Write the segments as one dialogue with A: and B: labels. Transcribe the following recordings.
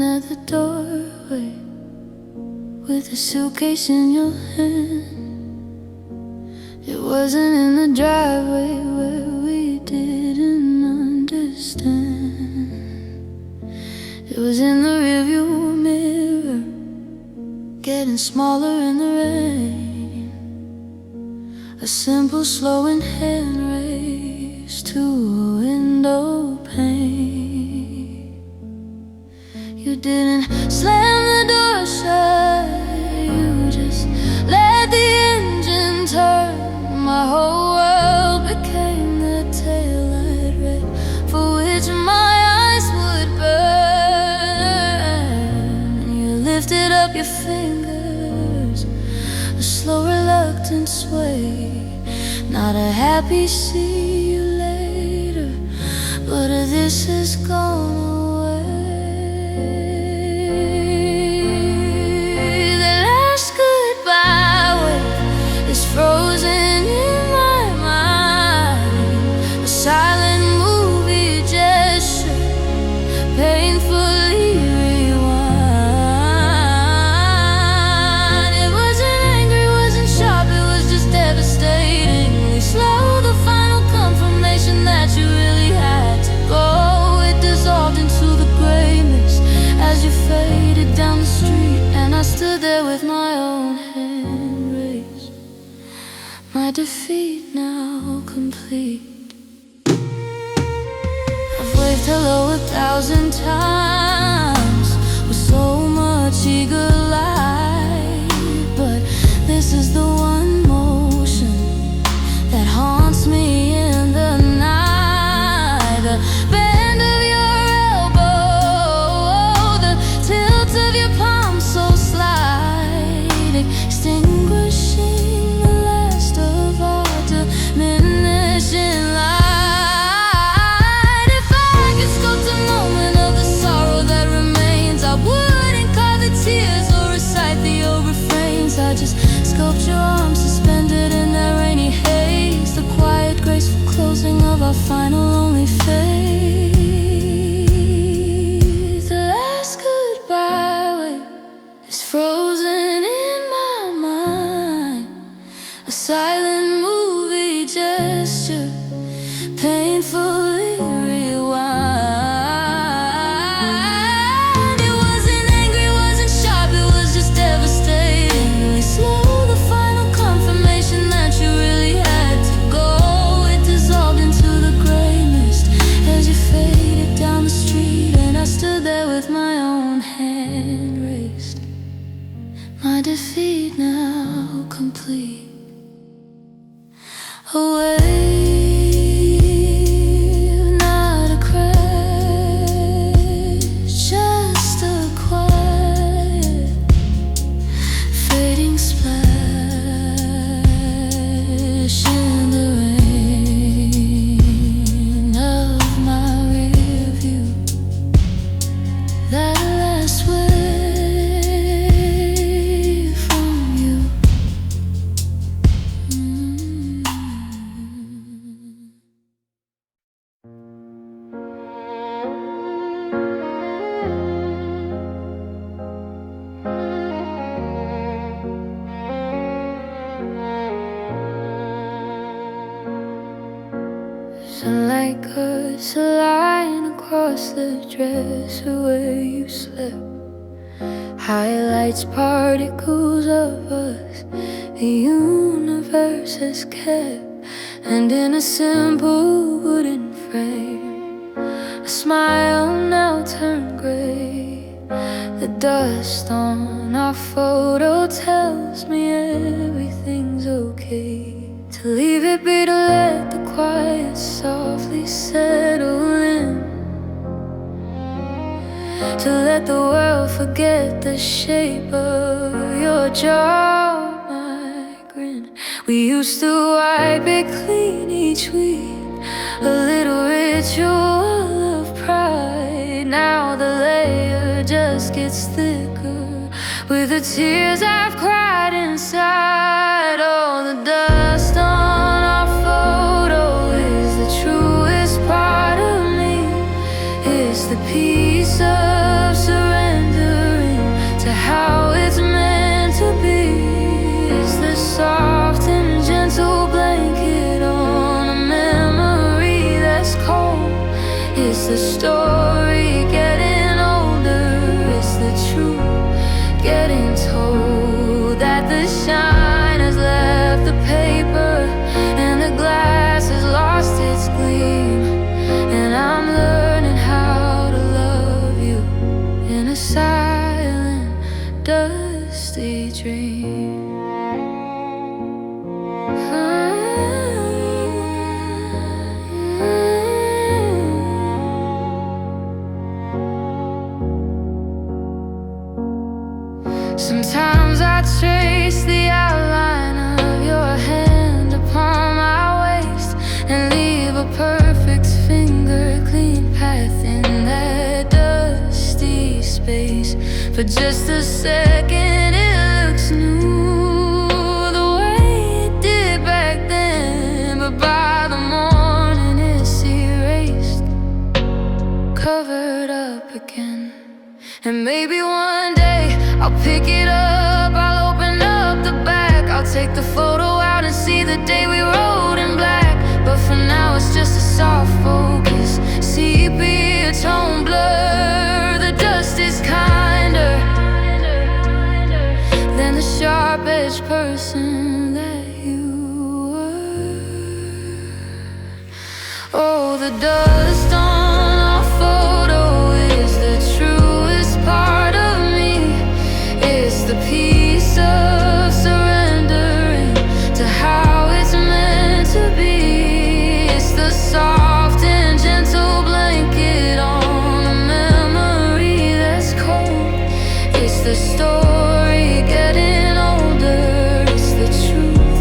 A: standing at the doorway with a suitcase in your hand. It wasn't in the driveway where we didn't understand. It was in the rearview mirror, getting smaller in the rain. A simple slowing hand raised to a window pane. You didn't slam the door shut, you just let the engine turn. My whole world became the taillight red for which my eyes would burn. You lifted up your fingers, a slow reluctant sway. Not a happy see you later, but this has gone away. The last goodbye wave is frozen in my mind. A silent movie gesture, painfully rewind. It wasn't angry, wasn't sharp, it was just devastatingly slow. The final confirmation that you really had to go. It dissolved into the gray mist as you faded down the street, and I stood there with my own hand raised. My defeat now complete. I've waved hello 1,000 times with so much eager light, but this is the one motion that haunts me in the night. The bend of your elbow, the tilt of your palm so slight, extinguishing the last of our diminishing light. If I could sculpt a moment of the sorrow that remains, I wouldn't carve the tears or recite the old refrains. I just sculpt your arms suspended in that rainy haze, the quiet, graceful closing of our final lonely phase. The last goodbye wave is frozen in my mind. A silent movie gesture, painfully rewind. It wasn't angry, wasn't sharp, it was just devastatingly slow. The final confirmation that you really had to go. It dissolved into the gray mist as you faded down the street, and I stood there with my own hand raised. My defeat now complete. A wave, not a crash, just a quiet, fading splash in the rain of my rear view. That last wave from you. Sunlight cuts a line across the dresser where you slept. Highlights particles of us the universe has kept. And in a simple wooden frame, a smile now turned gray. The dust on our photo tells me everything's okay. To leave it be, to let the quiet softly settle in, to let the world forget the shape of your jaw, my grin. We used to wipe it clean each week, a little ritual of pride. Now the layer just gets thicker with the tears I've cried inside. Oh, the dust on our photo is the truest part of me. It's the piece of surrender silent, dusty dream. Sometimes I trace the outline of your hand upon my waist and leave a perfect finger clean path in that dusty space. For just a second it looks new, the way it did back then, but by the morning it's erased, covered up again. And maybe one day I'll pick it up, I'll open up the back, I'll take the photo out and see the day we rode in black. But for now it's just a soft focus, sepia tone blur. The dust is kinder than the sharp-edged person that you were. Oh, the dust on our photo is the truest part of me. It's the piece of surrendering to how it's meant to be. It's the soft and gentle blanket on a memory that's cold. It's the story getting older. It's the truth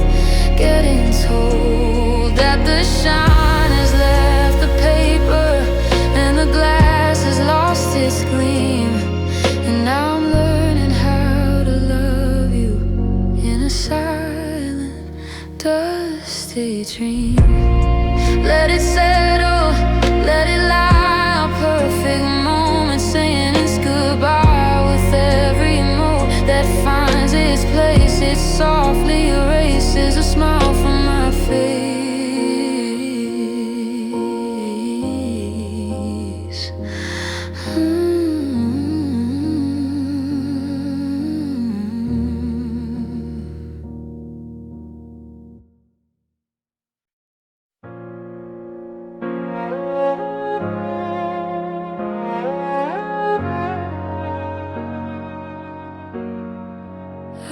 A: getting told, that the shine has left the paper and the glass has lost its gleam. And now I'm learning how to love you in a silent, dusty dream. Let it settle, let it lie, a perfect moment saying it's goodbye. With every note that finds its place, it softly erases a smile from my face.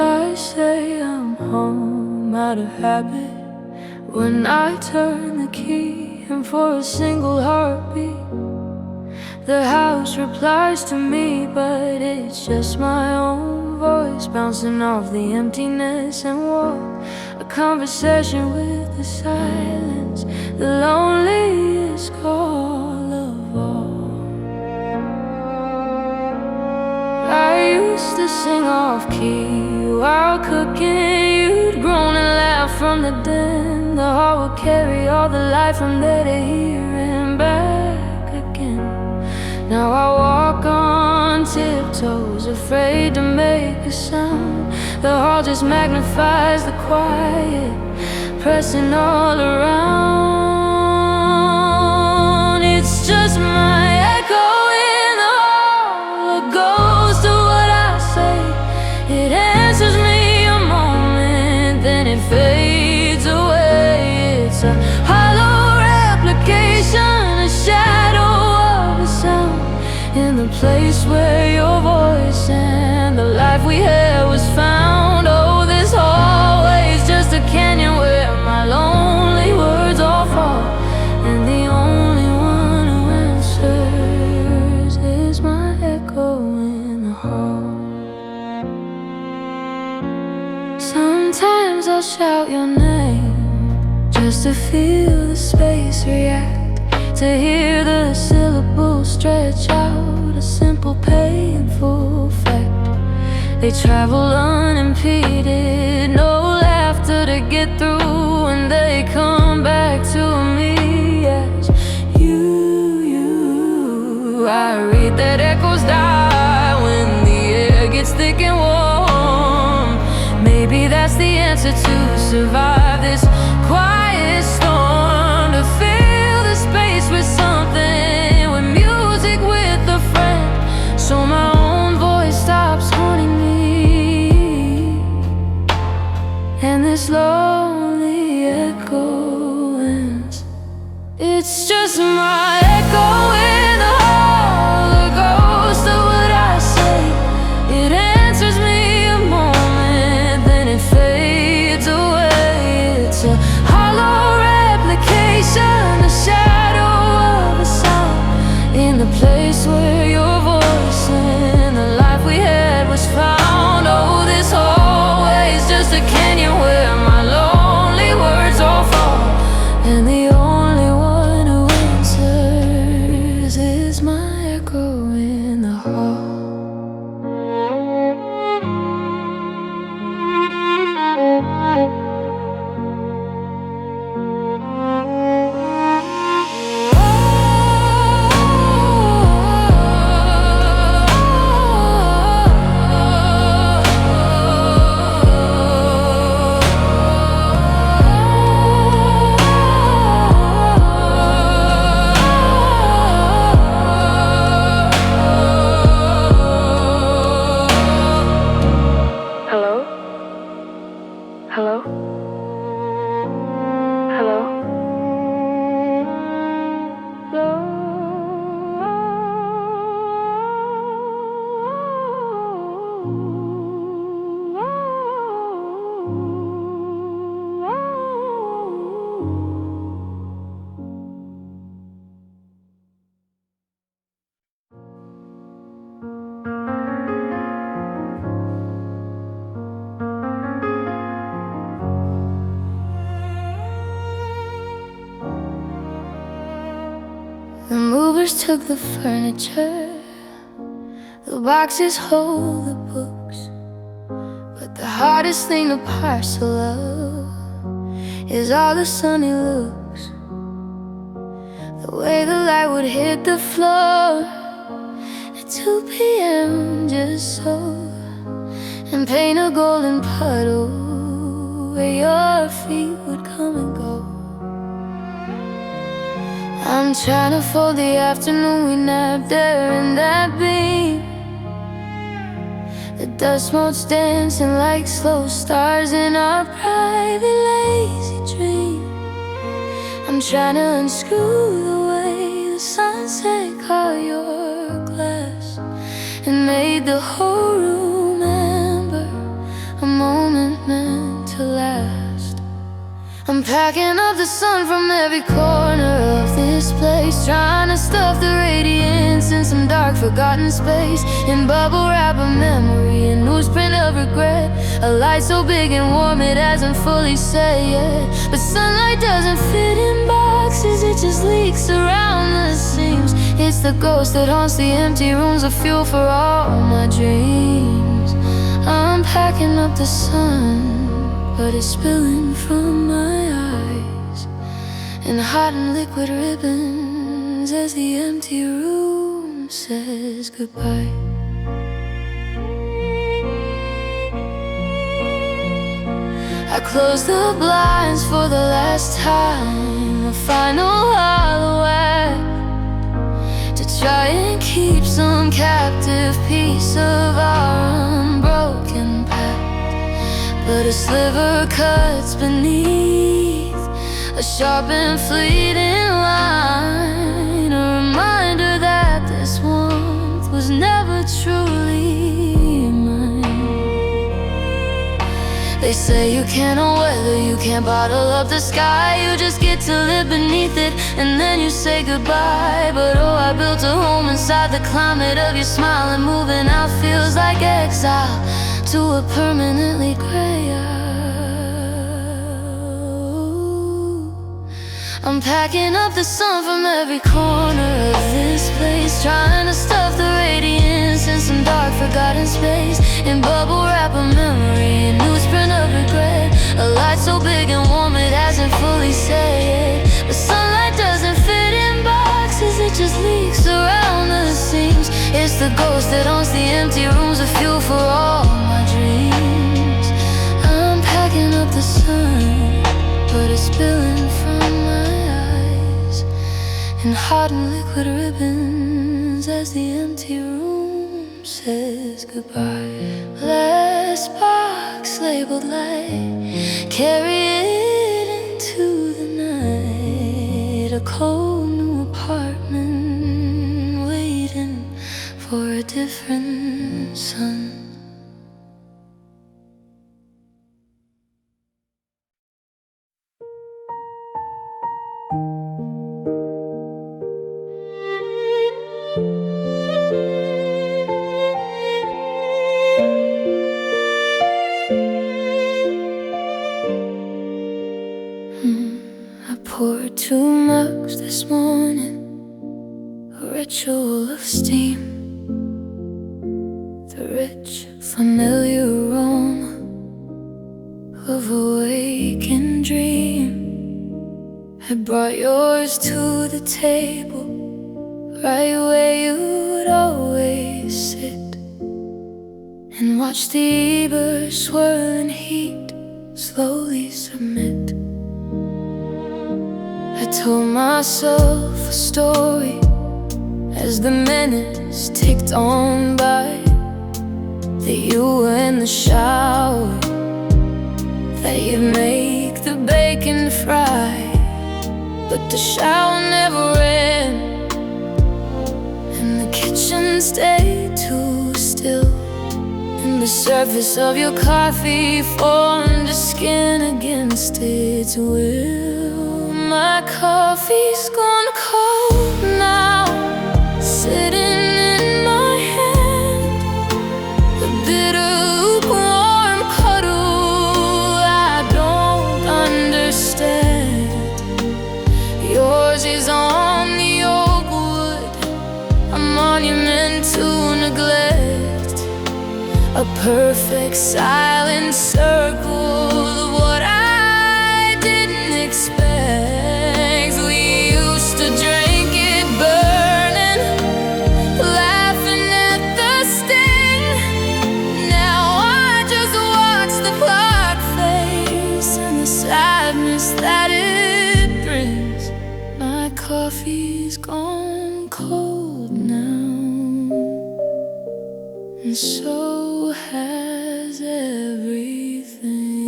A: I say I'm home out of habit when I turn the key, and for a single heartbeat the house replies to me. But it's just my own voice bouncing off the emptiness and walk, a conversation with the silence, the loneliest call of all. I used to sing off key while cooking, you'd groan and laugh from the den. The heart would carry all the life from there to here and back again. Now I walk on tiptoes, afraid to make a sound. The hall just magnifies the quiet, pressing all around. It's just my echo in the hall, a ghost of what I say. It answers me a moment, then it fades away. It's a hollow replication, a shadow of a sound, in the place where your voice and the life we had was found. Oh, this hallway's just a canyon where my lonely words all fall, and the only one who answers is my echo in the hall. Sometimes I'll shout your name just to feel the space react, to hear the syllables stretch out, a simple painful fact. They travel unimpeded, no laughter to get through, and they come back to me as you. I read that echoes die when the air gets thick and warm. Maybe that's the answer to survive this quiet storm, to fill the space with something, with music, with a friend, so my own voice stops haunting me, and this lonely echo ends. It's just my echo in the hall, a ghost of what I say. took the furniture, the boxes hold the books, but the hardest thing to parcel up is all the sunny looks. The way the light would hit the floor at 2 p.m. just so, and paint a golden puddle where your feet would come and go. I'm trying to fold the afternoon we napped there in that beam. The dust motes dancing like slow stars in our private lazy dream. I'm trying to unscrew the way the sunset caught your glass and made the whole room amber, a moment meant to last. I'm packing up the sun from every corner of this place, trying to stuff the radiance in some dark forgotten space, in bubble wrap of memory, a newsprint of regret, a light so big and warm it hasn't fully set yet. But sunlight doesn't fit in boxes, it just leaks around the seams. It's the ghost that haunts the empty rooms, the fuel for all my dreams. I'm packing up the sun, but it's spilling from my eyes in hot and liquid ribbons as the empty room says goodbye. I close the blinds for the last time, a final hollow act to try and keep some captive piece of our unbroken pact. But a sliver cuts beneath a sharp and fleeting line, a reminder that this warmth was never truly mine. They say you can't own weather, you can't bottle up the sky, you just get to live beneath it and then you say goodbye. But oh, I built a home inside the climate of your smile, and moving out feels like exile to a permanently gray eye. I'm packing up the sun from every corner of this place, trying to stuff the radiance in some dark forgotten space, in bubble wrap of memory, a newsprint of regret, a light so big and warm it hasn't fully set yet. But sunlight doesn't fit in boxes, it just leaks around the seams. It's the ghost that haunts the empty rooms, the fuel for all my dreams. I'm packing up the sun, but it's spilling from my eyes in hot and liquid ribbons as the empty room says goodbye. Last box labeled light, carry it into the night, a cold new apartment waiting for a different sun. I poured 2 mugs this morning, a ritual of steam, the rich familiar aroma of a waking dream. I brought yours to the table, right where you'd always sit, and watch the eber swirling heat slowly submit. I told myself a story as the minutes ticked on by, that you were in the shower, that you'd make the bacon fry, but the shower never ran, and the kitchen stayed too still, and the surface of your coffee formed a skin against its will. My coffee's gone cold now, sitting in my hand, the bitter lukewarm puddle I don't understand. Yours is on the oak wood, a perfect silent circle of what I didn't expect. We used to drink it burning, laughing at the sting. Now I just watch the clock face and the sadness that it brings. My coffee's gone cold now, and so has everything.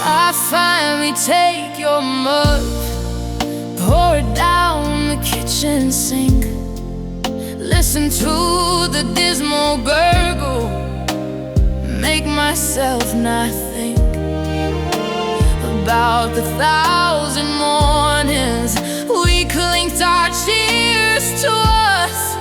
A: I finally take your mug, pour it down the kitchen sink, listen to the dismal gurgle, make myself not think about the 1,000 mornings we clinked our cheers to us.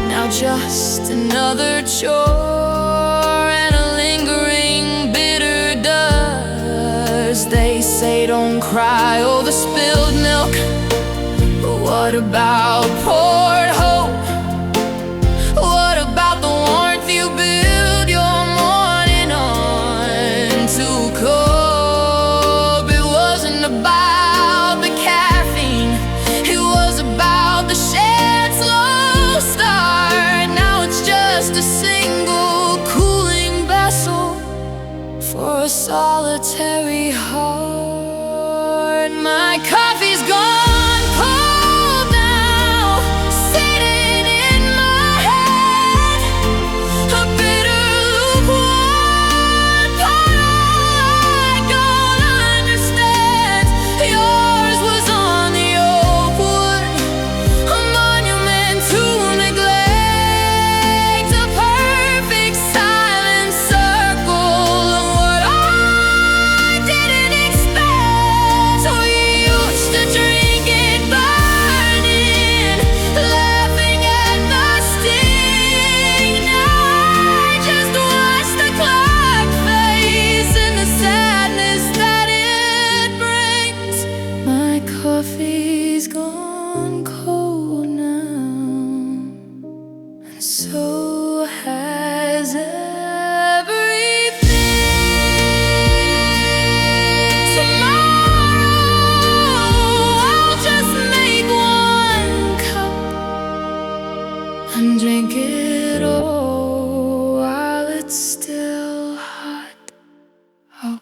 A: Now just another chore and a lingering bitter dust. They say don't cry over spilled milk, but what about poured hope? What about the warmth you build your morning on to cope? It wasn't about the caffeine, it was about the shared slow start. Now it's just a single cooling vessel for a solitary heart. My coffee's gone cold now, sitting in my head, a bitter lukewarm pot I don't understand. Yours was on the oak wood, a monument to neglect, a perfect silent circle of what I didn't expect. So we used to drink it burning, laughing at the sting. Now I just watch the clock face and the sadness that it brings. My coffee's gone cold now, and so has everything. Tomorrow I'll just make one cup and drink it all while it's still hot out.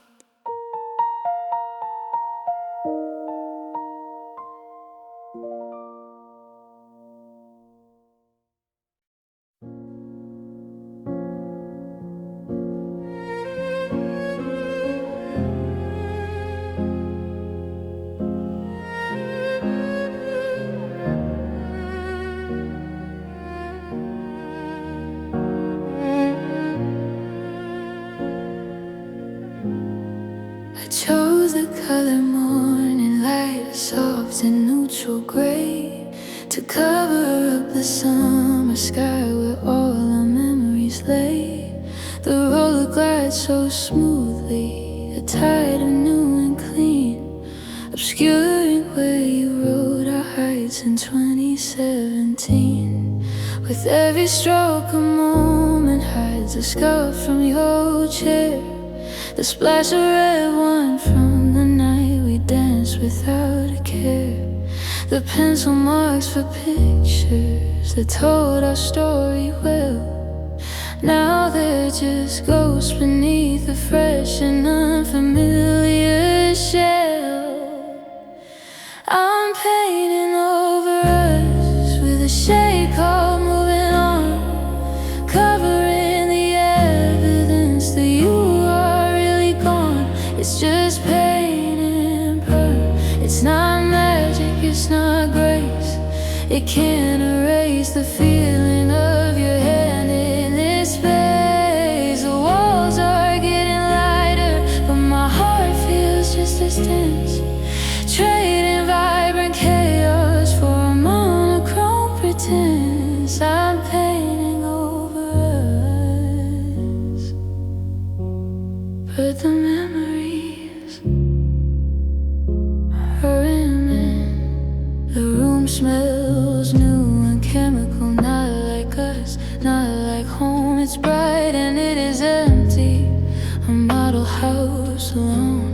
A: I chose the color morning light, a soft and neutral gray, to cover up the summer sky where all our memories lay. The roller glides so smoothly, a tide of new and clean, obscuring where you rode our heights in 2017. With every stroke a moment hides a scar from your chair, the splash of red wine from the night we danced without a care, the pencil marks for pictures that told our story well. Now they're just ghosts beneath a fresh and unfamiliar shell. I'm painting over us with a shade called moving on, covering the evidence that you are really gone. It's just pain and burn. It's not magic, it's not grace. It can't erase the feeling of your hand in this space. The walls are getting lighter, but my heart feels just as tense. Trading vibrant chaos for a monochrome pretense. I'm painting over us, but the memories are in. The room smells new and chemical, not like us, not like home. It's bright and it is empty, a model house alone.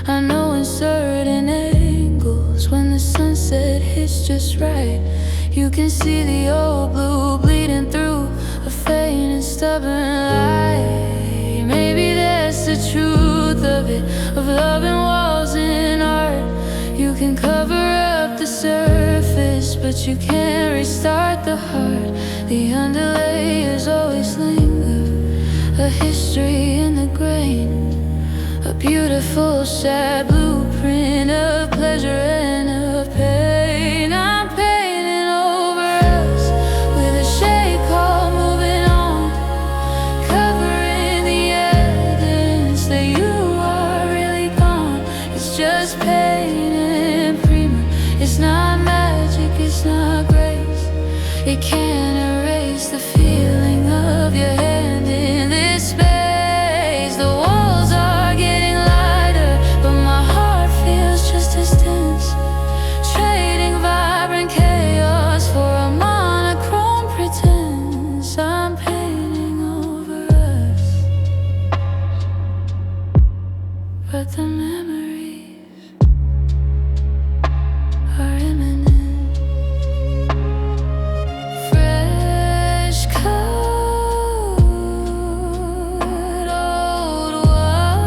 A: I know in certain angles, when the sunset hits just right, you can see the old blue bleeding through a faint and stubborn light. Maybe that's the truth of it, of love and walls in art. You can cover up the surface, but you can't restart the heart. The underlayers always linger, a history in the grain, a beautiful sad blueprint of pleasure and of pain. I'm painting over us with a shade called moving on, covering the evidence that you are really gone. It's just pain and prima. It's not magic, it's not grace. It can't erase the feeling of your hand in this space. The walls are getting lighter, but my heart feels just as tense, trading vibrant chaos for a monochrome pretense. I'm painting over us, but the memories are imminent. Fresh cut, old wall.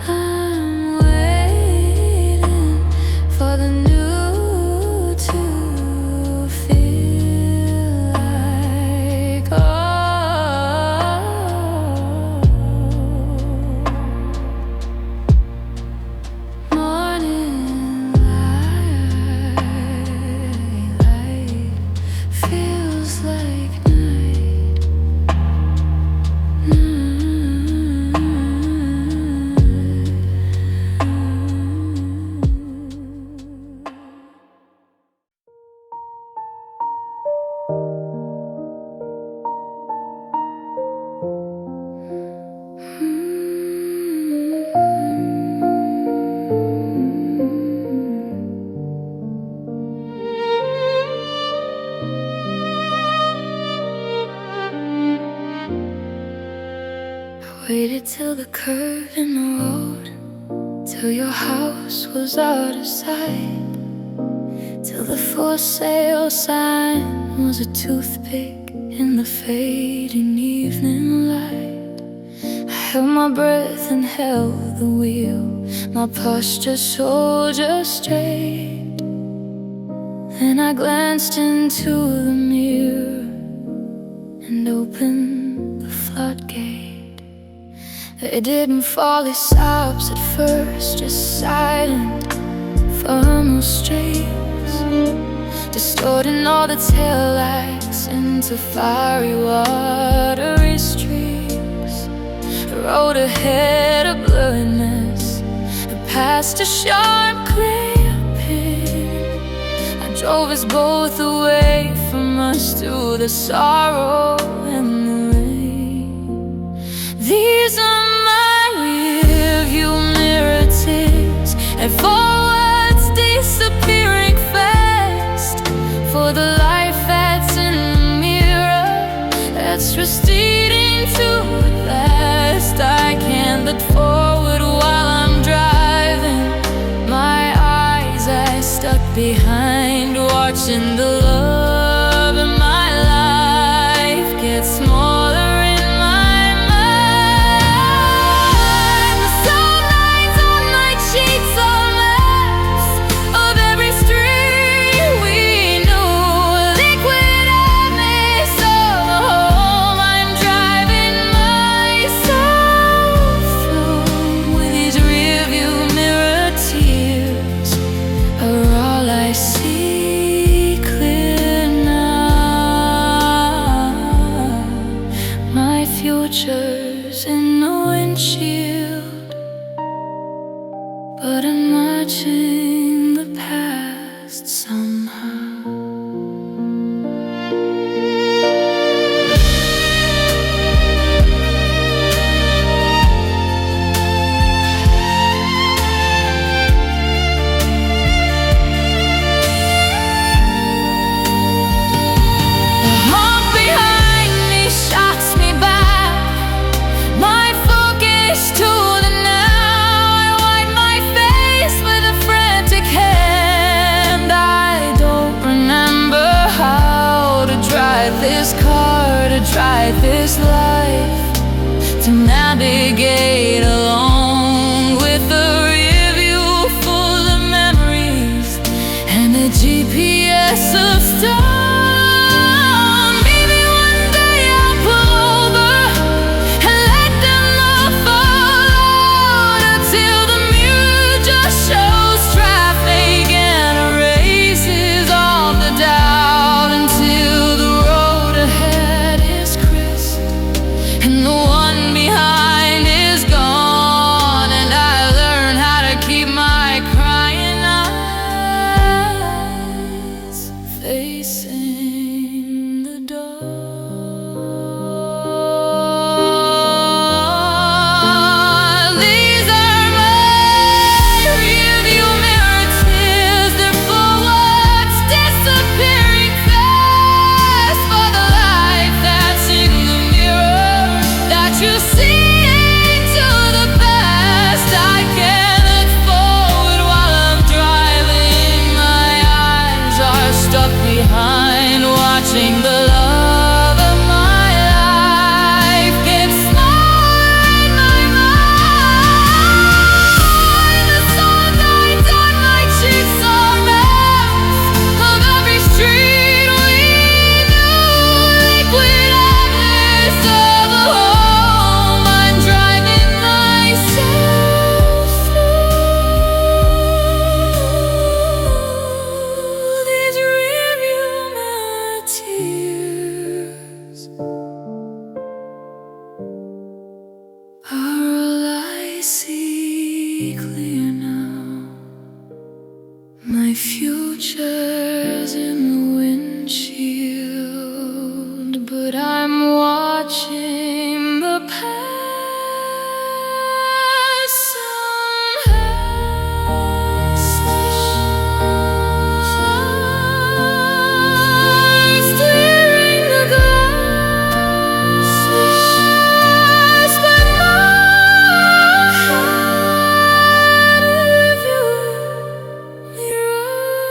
A: I'm waiting for the new to feel like morning light feels like night. Waited till the curve in the road, till your house was out of sight, till the for sale sign was a toothpick in the fading evening light. I held my breath and held the wheel, my posture soldier straight. Then I glanced into the mirror and opened the floodgate. They didn't fall as sobs at first, just silent, firm streets, distorting all the taillights into fiery, watery streaks. The road ahead, a blurry mess, past a sharp, clear pin. I drove us both away from us through the sorrow and the rain. These are my rearview mirror tears, and forwards disappearing fast, for the life that's in the mirror, that's receding too fast. I can't look forward while I'm driving, my eyes I stuck behind, watching the love in my life get smaller. I see clear. this car to drive this life, to navigate alone, with a rearview full of memories and a GPS of stars. Facing the door. These are my rearview mirror tears. They're forwards disappearing fast, for the life that's in the mirror that you see into the past. I can't look forward while I'm driving. My eyes are stuck behind, watching the love of my life get smaller in my mind. The sunlight on my cheeks are maps of every street we knew, liquid evidence of a home. I'm driving myself through these rearview mirror tears. Are all I see clear now? My future's in the windshield, but I'm watching the past somehow. Clearing the glass, but my rearview mirror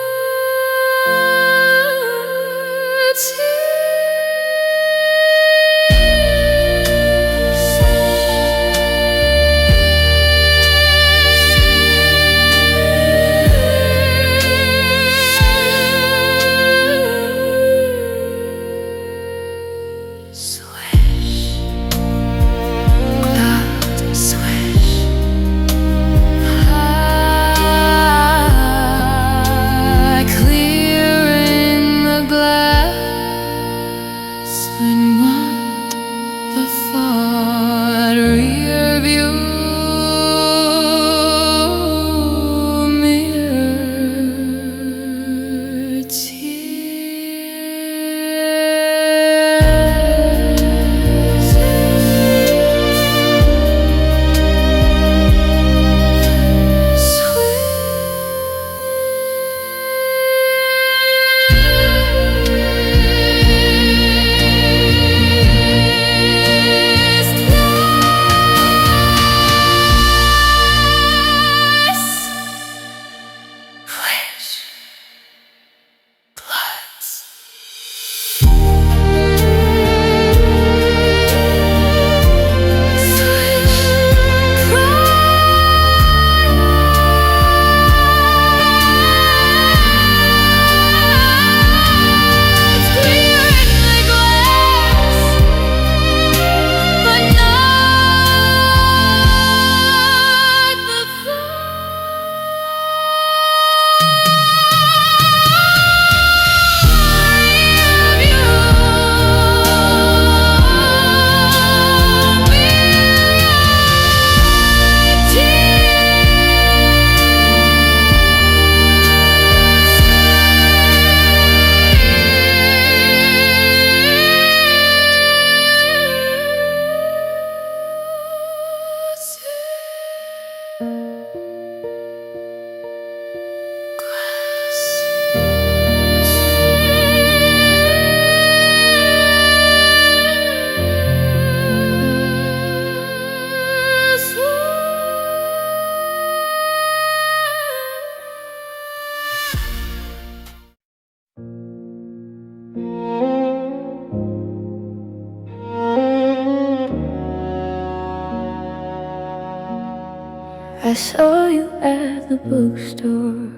A: I saw you at the bookstore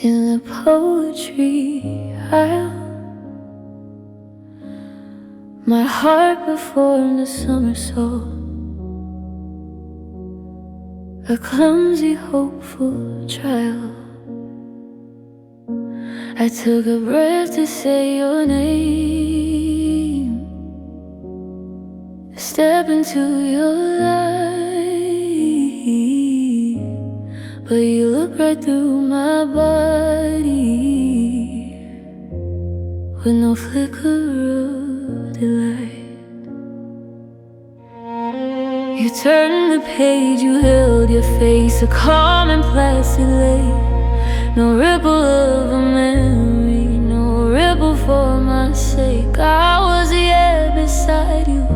A: in the poetry aisle. My heart performed a somersault, a clumsy, hopeful trial. I took a breath to say your name, step into your light, but you look right through my body with no flicker of delight. You turned the page, you held your face, a calm and placid lake. No ripple of a memory, no ripple for my sake. I was the air beside you,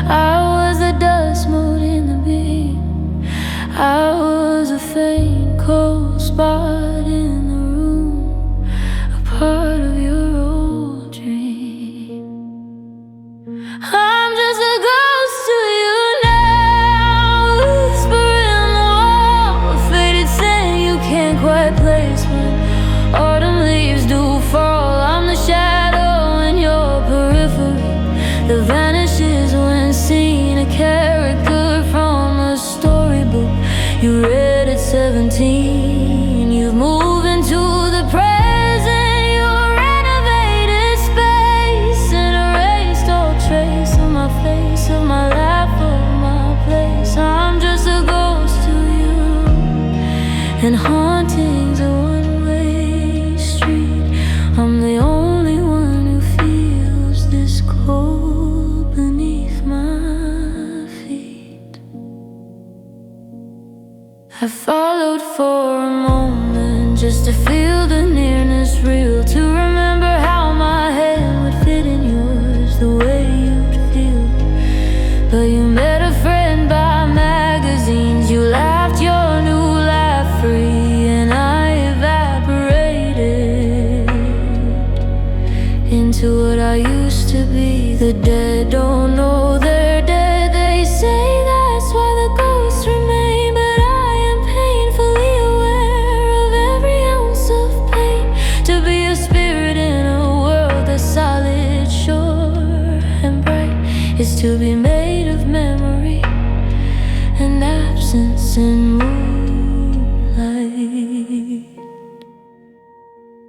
A: I was the dust mote in the beam, I was a faint cold spot in the room, a part of your old dream. I'm just a ghost to you now, whisper in the wall, a faded scent you can't quite place. When autumn leaves do fall, I'm the shadow in your periphery that vanishes when seen, a character from a storybook you read at 17. You've moved into the present, you renovated space and erased all trace of my face, of my life, of my place. I'm just a ghost to you, and hauntings are one-way street. I'm the only one who feels this cold beneath my feet. I followed for a moment just to feel the nearness real, to remember how my hand would fit in yours, the way you'd feel. But you met a friend by magazines, you laughed your new laugh free, and I evaporated into what I used to be. The dead don't know they're dead, they say that's why the ghosts remain. But I am painfully aware of every ounce of pain. To be a spirit in a world that's solid, sure and bright, is to be made of memory and absence and moonlight.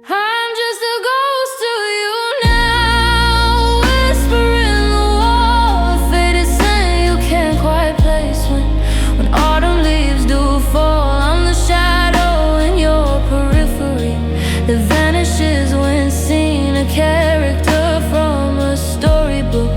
A: I'm just a ghost to you now, whisper in the wall, a faded scent you can't quite place. When autumn leaves do fall, I'm the shadow in your periphery that vanishes when seen, a character from a storybook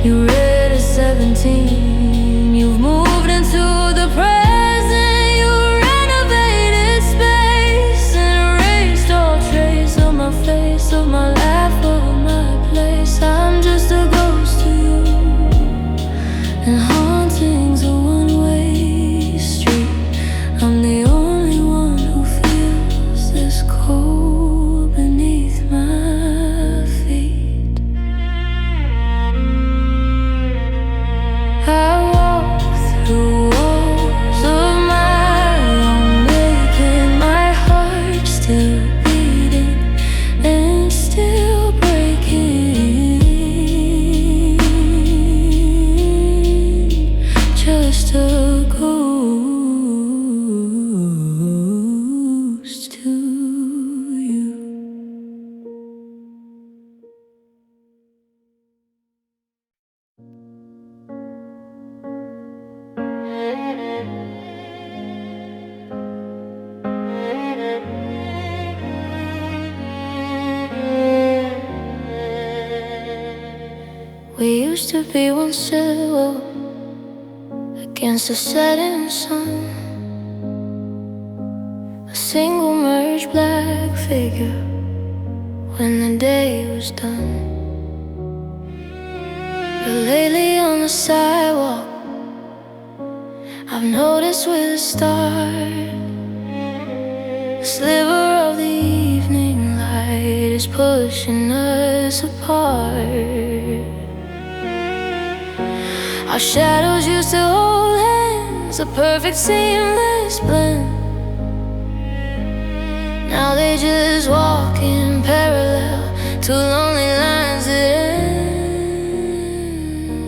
A: you read at 17. You've moved into the present, you renovated space and erased all trace of my face, of my life, of my place. I'm just a ghost to you, and hauntings a one-way street. I'm the only one who feels this cold beneath my feet. I walk through walls of my own, making my heart still beating and still breaking. Just a ghost to you. We used to be one silhouette against the setting sun, a single merged black figure when the day was done. But lately on the sidewalk, I've noticed with a start, a sliver of the evening light is pushing us apart. Our shadows used to hold hands a perfect seamless blend. Now they just walk in parallel, two lonely lines that end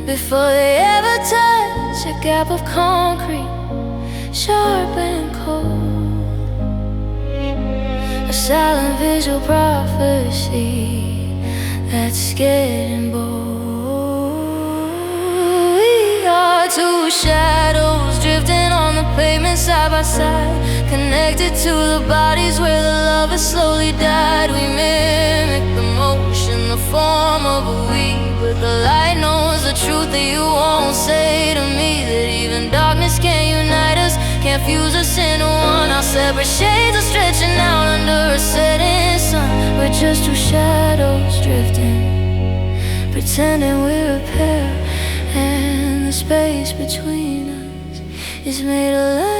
A: before they ever touch a gap of concrete, sharp and cold. A silent visual prophecy that's getting bold. We are two shadows drifting on the pavement side by side, connected to the bodies where the love has slowly died. We mimic the motion, the form of a we, but the light knows the truth that you won't say to me, that even darkness can't unite us, can't fuse us into one. Our separate shades are stretching out under a setting sun. We're just two shadows drifting, pretending we're a pair, and the space between us is made of light.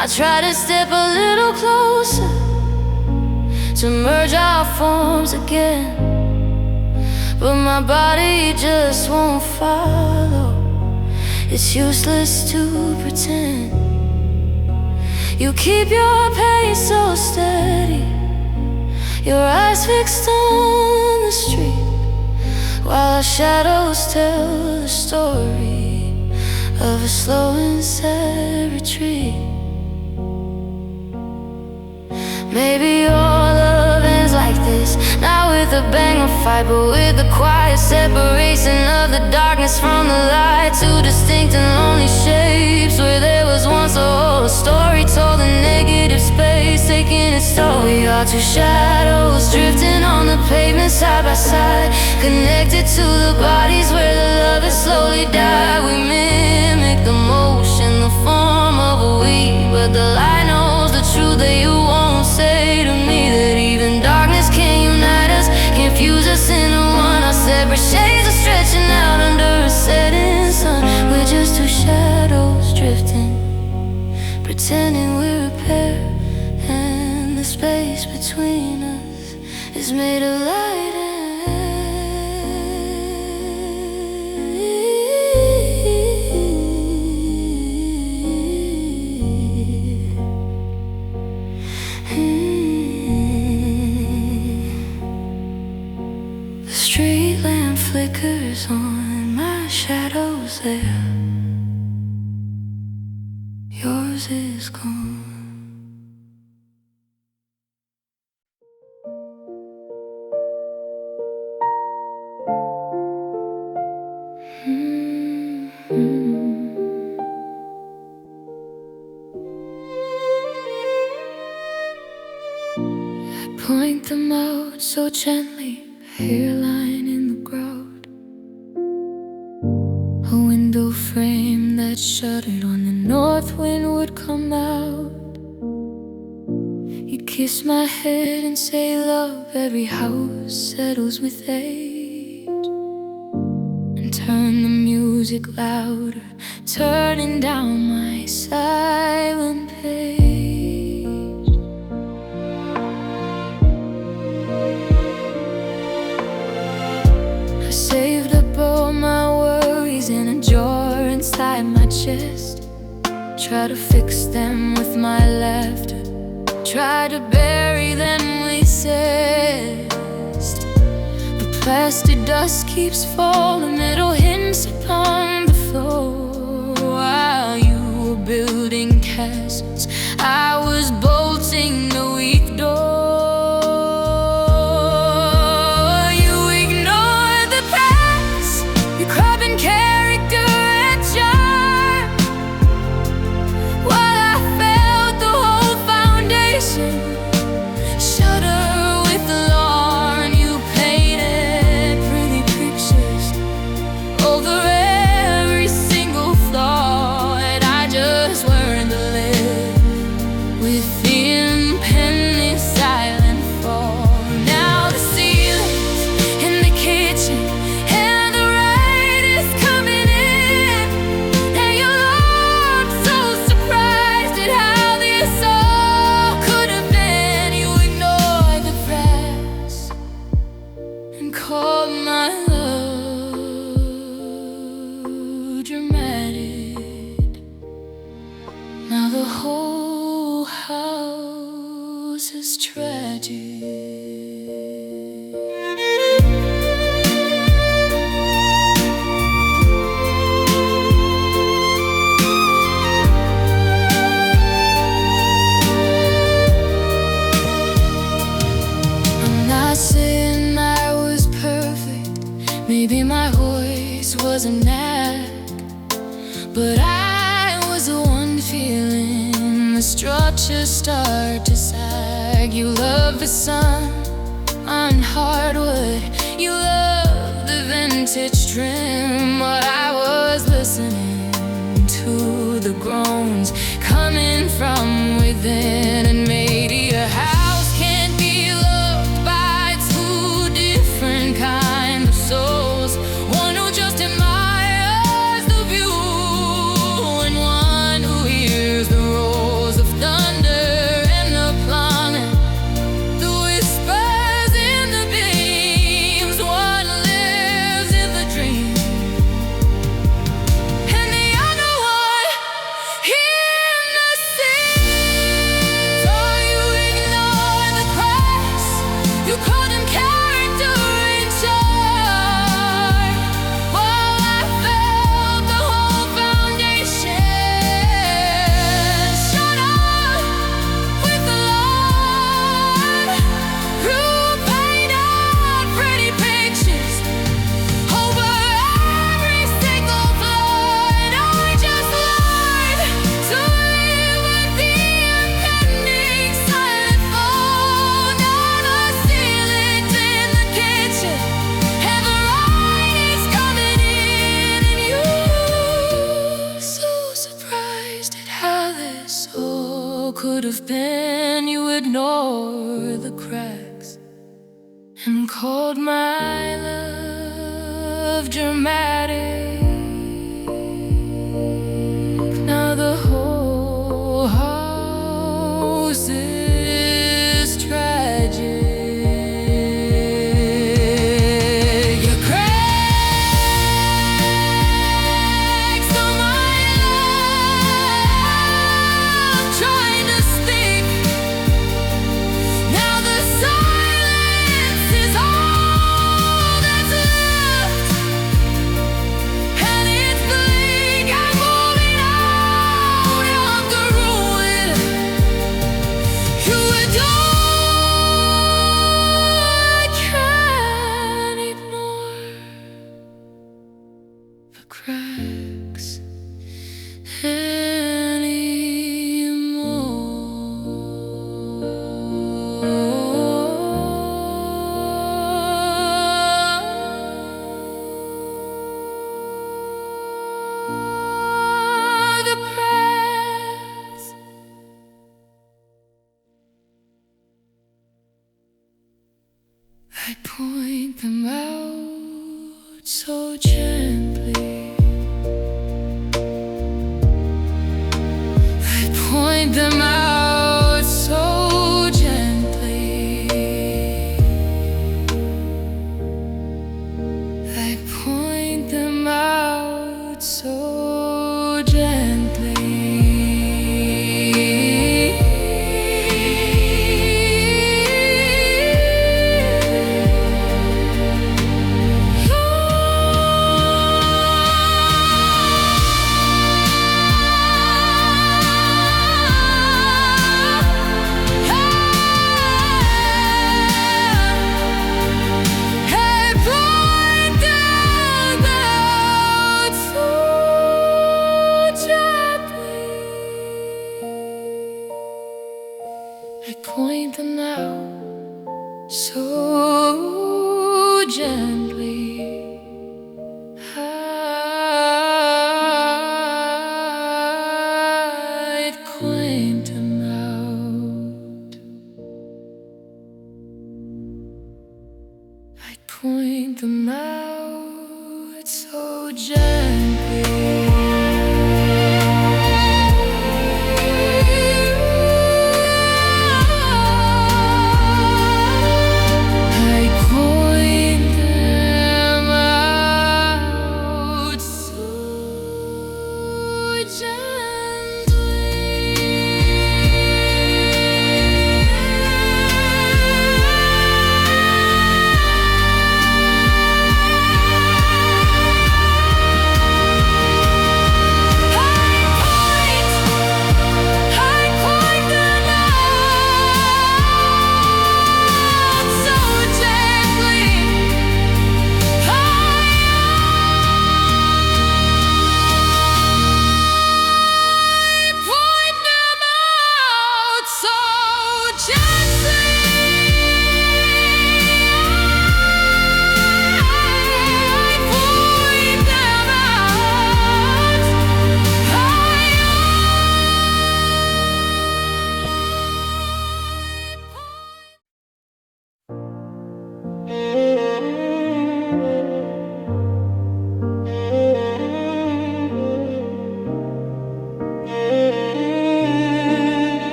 A: I try to step a little closer, to merge our forms again, but my body just won't follow. It's useless to pretend. You keep your pace so steady, your eyes fixed on the street, while our shadows tell the story of a slow and sad retreat. Maybe all love ends like this, not with a bang or fight, but with the quiet separation of the darkness from the light. Two distinct and lonely shapes, where there was once a whole story told in negative space, taking its toll. We are two shadows drifting on the pavement side by side, connected to the bodies where the love has slowly died. We mimic the motion, the form of a we, but the light knows the truth that you won't say to me, that even darkness can't unite us, can't fuse us into one. Our separate shades are stretching out under a setting sun. We're just two shadows drifting, pretending we're a pair, and the space between us is made of light. The street lamp flickers on, my shadow's there, yours is gone. I point them out so gently, hairline in the ground, a window frame that shuttered on the north wind would come out. You kiss my head and say, love, every house settles with age, and turn the music louder, turning down my silent page. I saved up all my worries in a jar inside my chest, try to fix them with my laughter, try to bury them with zest. But plastic dust keeps falling, metal hints upon the floor. While you were building castles, I was bolting the weak door. You ignored the past, you crop in character and charm, while I felt the whole foundation shudder with alarm. You painted pretty pictures over every single flaw, and I just learned to live with the tragic. Saying I was perfect, maybe my voice wasn't that, but I was the one feeling the structures start to sag. You love the sun on hardwood, you love the vintage trim, but I was listening to the groans coming from within. And maybe a house can't be loved by two different kind of souls, one who just admires the view and one who hears the rolls of thunder and the plumbing, the whispers in the beams. One lives in the dream and the other one in the sea. So you ignore the cracks, you call them character in chart, while I felt the whole foundation. Shut up with the Lord, who painted pretty pictures over every single floor. And I just learned to live with the impending silent fall down the ceilings in the kitchen, and the rain is coming in, and you so surprised at how this all could have been. You ignore the cracks and called my love dramatic. Now the whole house is tragic. Your cracks on my love trying to stick. Now the silence is all that's left, and it's bleak. I'm moving out of the ruin you adore. I can't ignore the cracks anymore. The cracks. I point them out so gently. I point them out so gently. I point them out so gently. I point them out so gently. I'd point them out. I'd point them out so gently.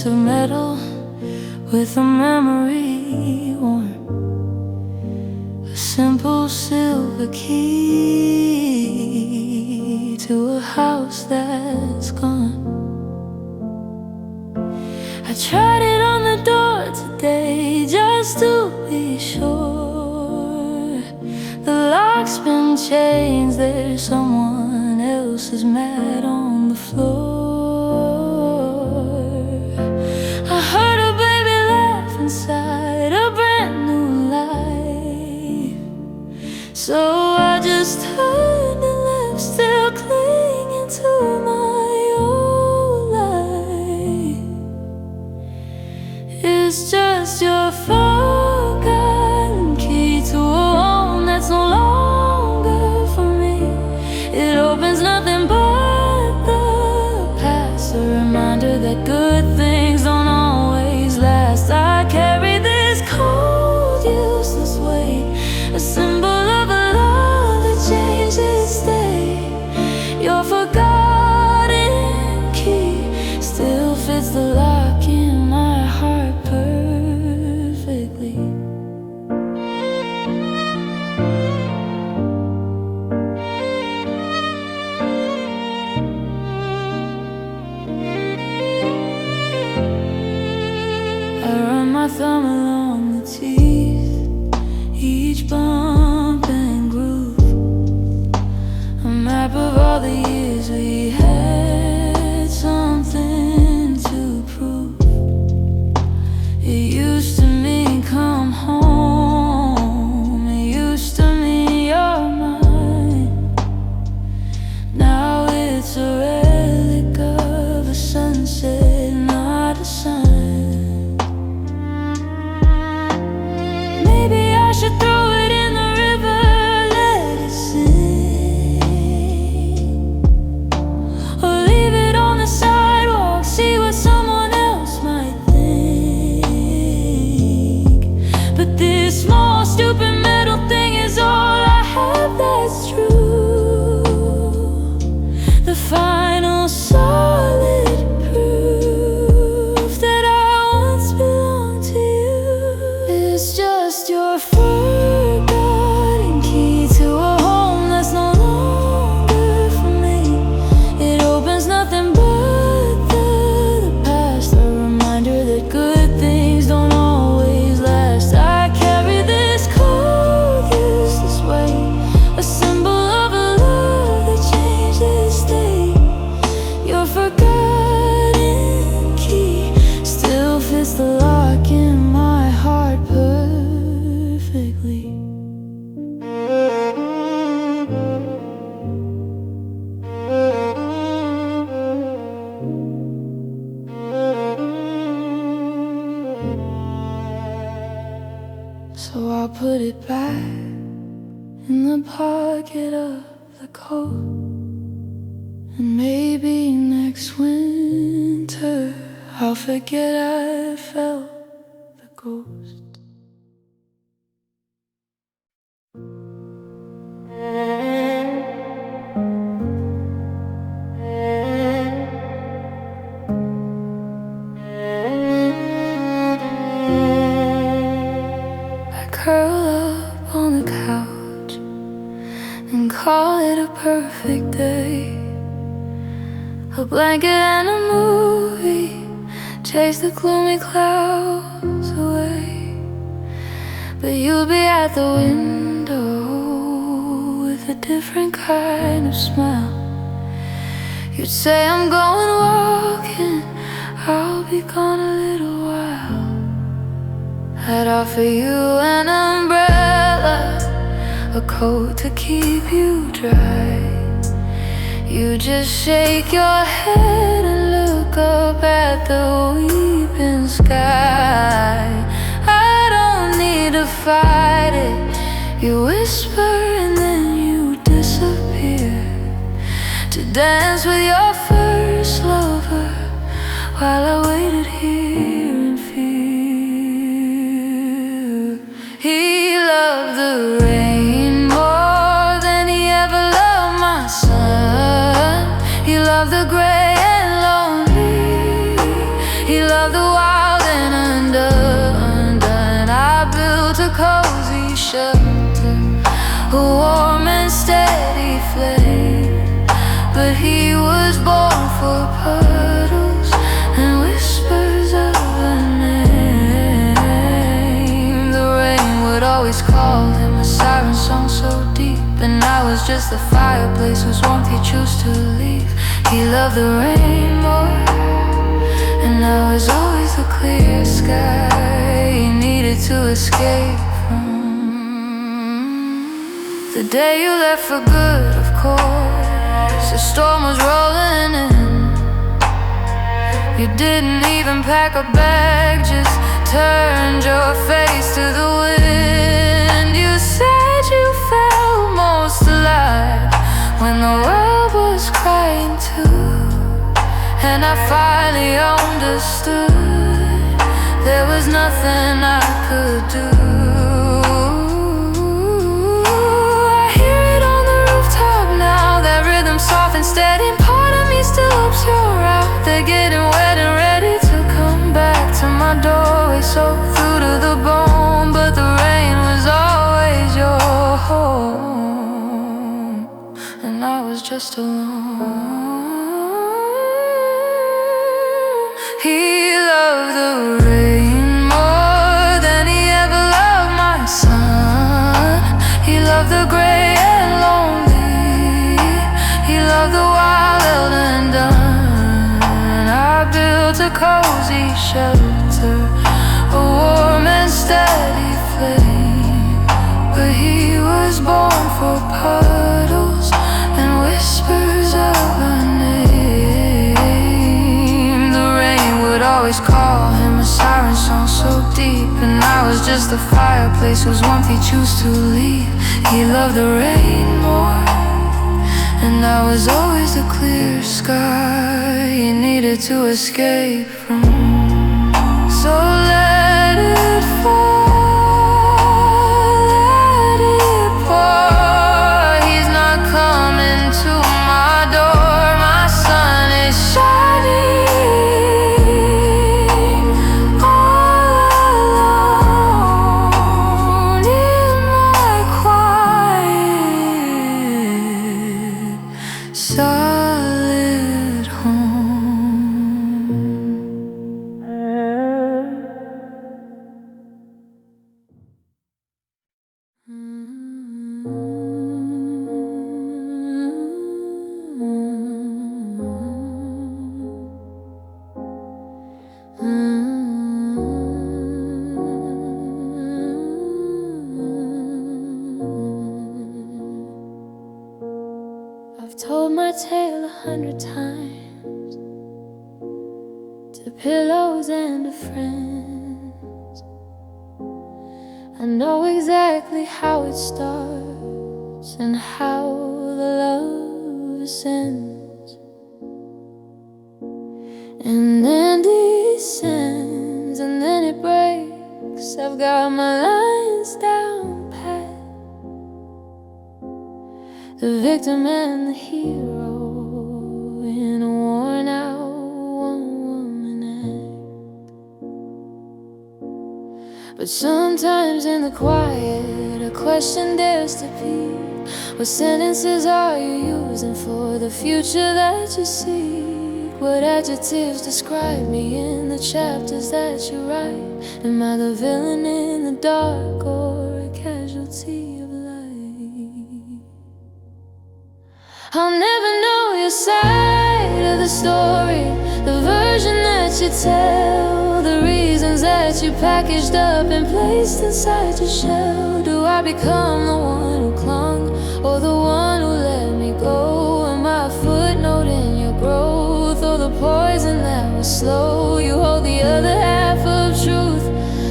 A: piece of metal with a memory worn, a simple silver key to a house that's gone. I tried it on the door today just to be sure. The lock's been changed, there's someone else's mat on the floor. I heard a baby laugh inside a brand new life, so I just turned and left, still clinging to my old life. It's just your forgotten key to a home that's no longer for me. It opens nothing but the past, a reminder that good things don't always last. I carry this cold, useless weight, a symbol of a love that changed its state. Your forgotten key still fits the lock in my heart perfectly. I run my thumb along the teeth, each bump and groove, a map of all the years we had something to prove. It used to mean come home, it used to mean you're mine. Now it's a relic of a sunset, not a sign. Maybe I should throw it in the river, let it sink, or leave it on the sidewalk, see what someone else might think. But this small stupid metal thing is all I have that's true, the final solid proof that I once belonged to you. It's just your forgotten key to a home that's no longer for me. It opens nothing but the past, a reminder that good things don't always last. I carry this cold, useless weight, a symbol of a love that changed its state. Your forgotten key still fits the lock in my heart perfectly. So I'll put it back in the pocket of the coat, and maybe next winter I'll forget I felt the ghost. I curl up on the couch and call it a perfect day. A blanket and a movie chase the gloomy clouds away. But you'll be at the window with a different kind of smile. You'd say I'm going walking, I'll be gone a little while. I'd offer you an umbrella, a coat to keep you dry. You just shake your head and look up at the weeping sky. I don't need to fight it. You whisper and then you disappear to dance with your first lover while I waited here in fear. He loved the rain more than he ever loved my son. He loved the gray and lonely. He loved the wild and undone. I built a cozy shelter, a warm and steady flame. But he was born for puddles and whispers of a name. The rain would always call him, a siren song so deep. And I was just the fireplace whose warmth he chose to leave. He loved the rain more, and I was always the clear sky he needed to escape from. The day you left for good, of course, the storm was rolling in. You didn't even pack a bag, just turned your face to the wind. You said you felt most alive when the world was crying too. And I finally understood there was nothing I could do. I hear it on the rooftop now, that rhythm soft and steady. Part of me still hopes you're out there getting wet and ready to come back to my doorway, so through to the bone. But the rain was always your home, and I was just alone. He loved the rain more than he ever loved my sun. He loved the gray and lonely. He loved the wild and undone. I built a cozy shelter, a warm and steady flame. But he was born for puddles and whispers of a name. The rain would always call him, a siren song so deep. And I was just the fireplace whose warmth he chose to leave. He loved the rain more, and I was always the clear sky he needed to escape from. So let it fall, let it pour. He's not coming to my door. My sun is shining all alone in my quiet, solid home. I've told my tale 100 times to pillows and to friends. I know exactly how it starts and how the love ends, and then descends, and then it breaks. I've got my lines down pat, the victim and the hero in a worn out one-woman act. But sometimes in the quiet, a question dares to peep. What sentences are you using for the future that you seek? What adjectives describe me in the chapters that you write? Am I the villain in the dark or a casualty of light? I'll never know your side of the story, the version that you tell, the reasons that you packaged up and placed inside your shell. Do I become the one who clung, or the one who let me go? Am I a footnote in your growth, or the poison that was slow? You hold the other half of truth,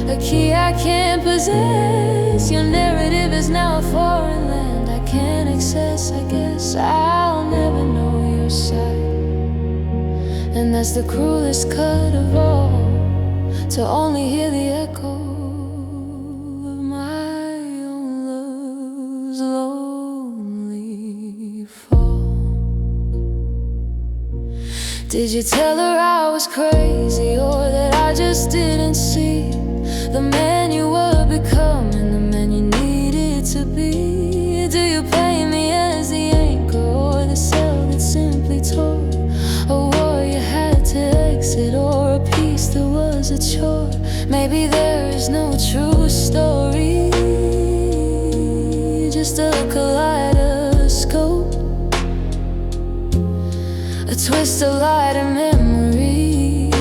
A: a key I can't possess. Your narrative is now a foreign land I can't access. I guess I'll never know your side, and that's the cruelest cut of all, to only hear the echo of my own love's lonely fall. Did you tell her I was crazy, or the man you were becoming, the man you needed to be? Do you play me as the anchor or the sail that simply tore? A war you had to exit, or a peace that was a chore? Maybe there is no true story, just a kaleidoscope, a twist of light and memory,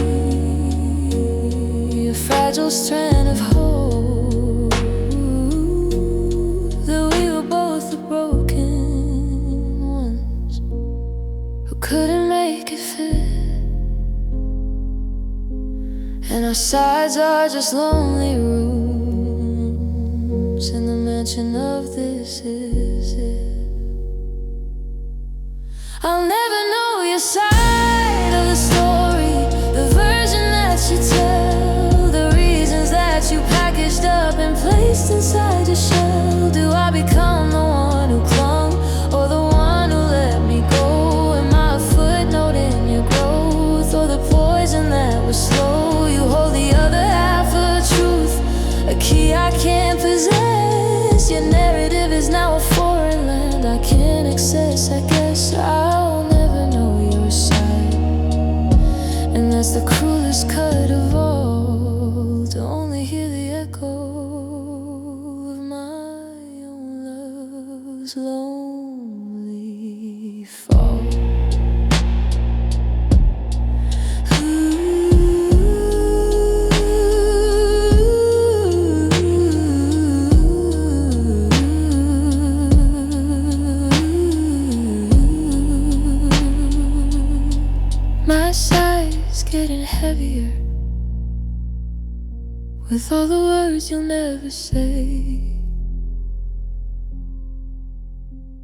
A: a fragile strand of hope, that we were both the broken ones who couldn't make it fit, and our sides are just lonely rooms in the mansion of this is it. I'll never know your side of the story, the version that you tell, the reasons that you packaged up and placed inside your shell. Do I become the one who clung, or the one who let me go? Am I a footnote in your growth, or the poison that was slow? You hold the other half of truth, a key I can't possess. Your narrative is now a foreign land I can't access. I guess I'll never know your side, and that's the cruelest cut of all, to only hear the echo of my own love's lonely fall. My sigh's getting heavier with all the words you'll never say.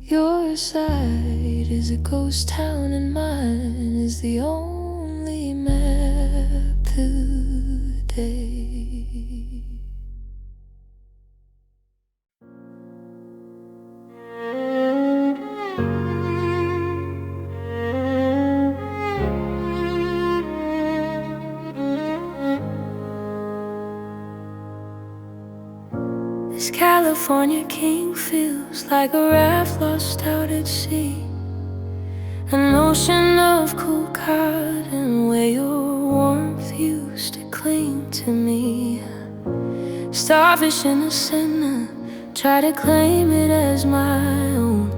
A: Your side is a ghost town and mine is the only map today. This California king feels like a raft lost out at sea, an ocean of cool cotton where your warmth used to cling to me. Starfish in the center, try to claim it as my own,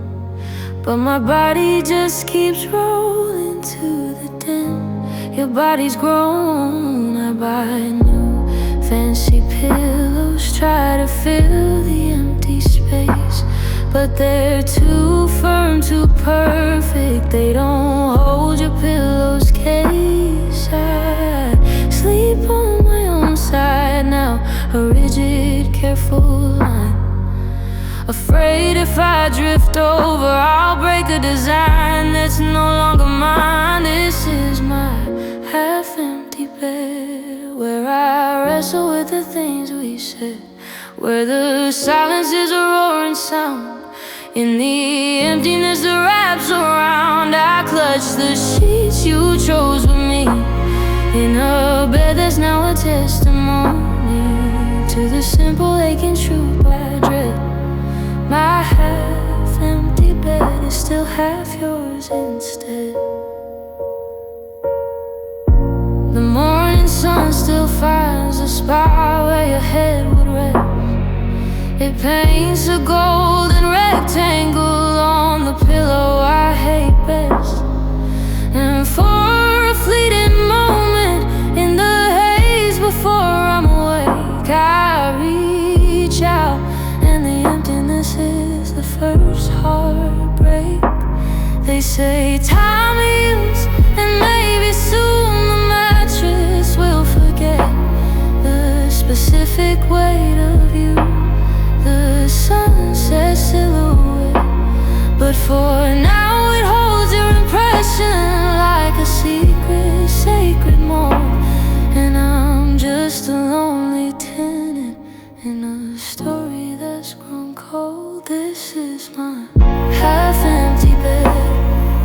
A: but my body just keeps rolling to the den. Your body's grown, I buy new fancy pillows, try to fill the empty space, but they're too firm, too perfect. They don't hold your pillow's case. I sleep on my own side now, a rigid, careful line. Afraid if I drift over, I'll break a design that's no longer mine. This is my half-empty bed, where I wrestle with the things we said, where the silence is a roaring sound. In the emptiness that wraps around, I clutch the sheets you chose with me, in a bed that's now a testimony to the simple aching truth I dread. My half-empty bed is still half yours instead. The morning sun still finds a spot where your head would rest. It paints a golden rectangle on the pillow I hate best. And for a fleeting moment in the haze before I'm awake, I reach out, and the emptiness is the first heartbreak. They say time heals, and maybe soon the mattress will forget the specific weight of you, the sunset silhouette. But for now it holds your impression like a secret, sacred mold. And I'm just a lonely tenant in a story that's grown cold. This is my half-empty bed,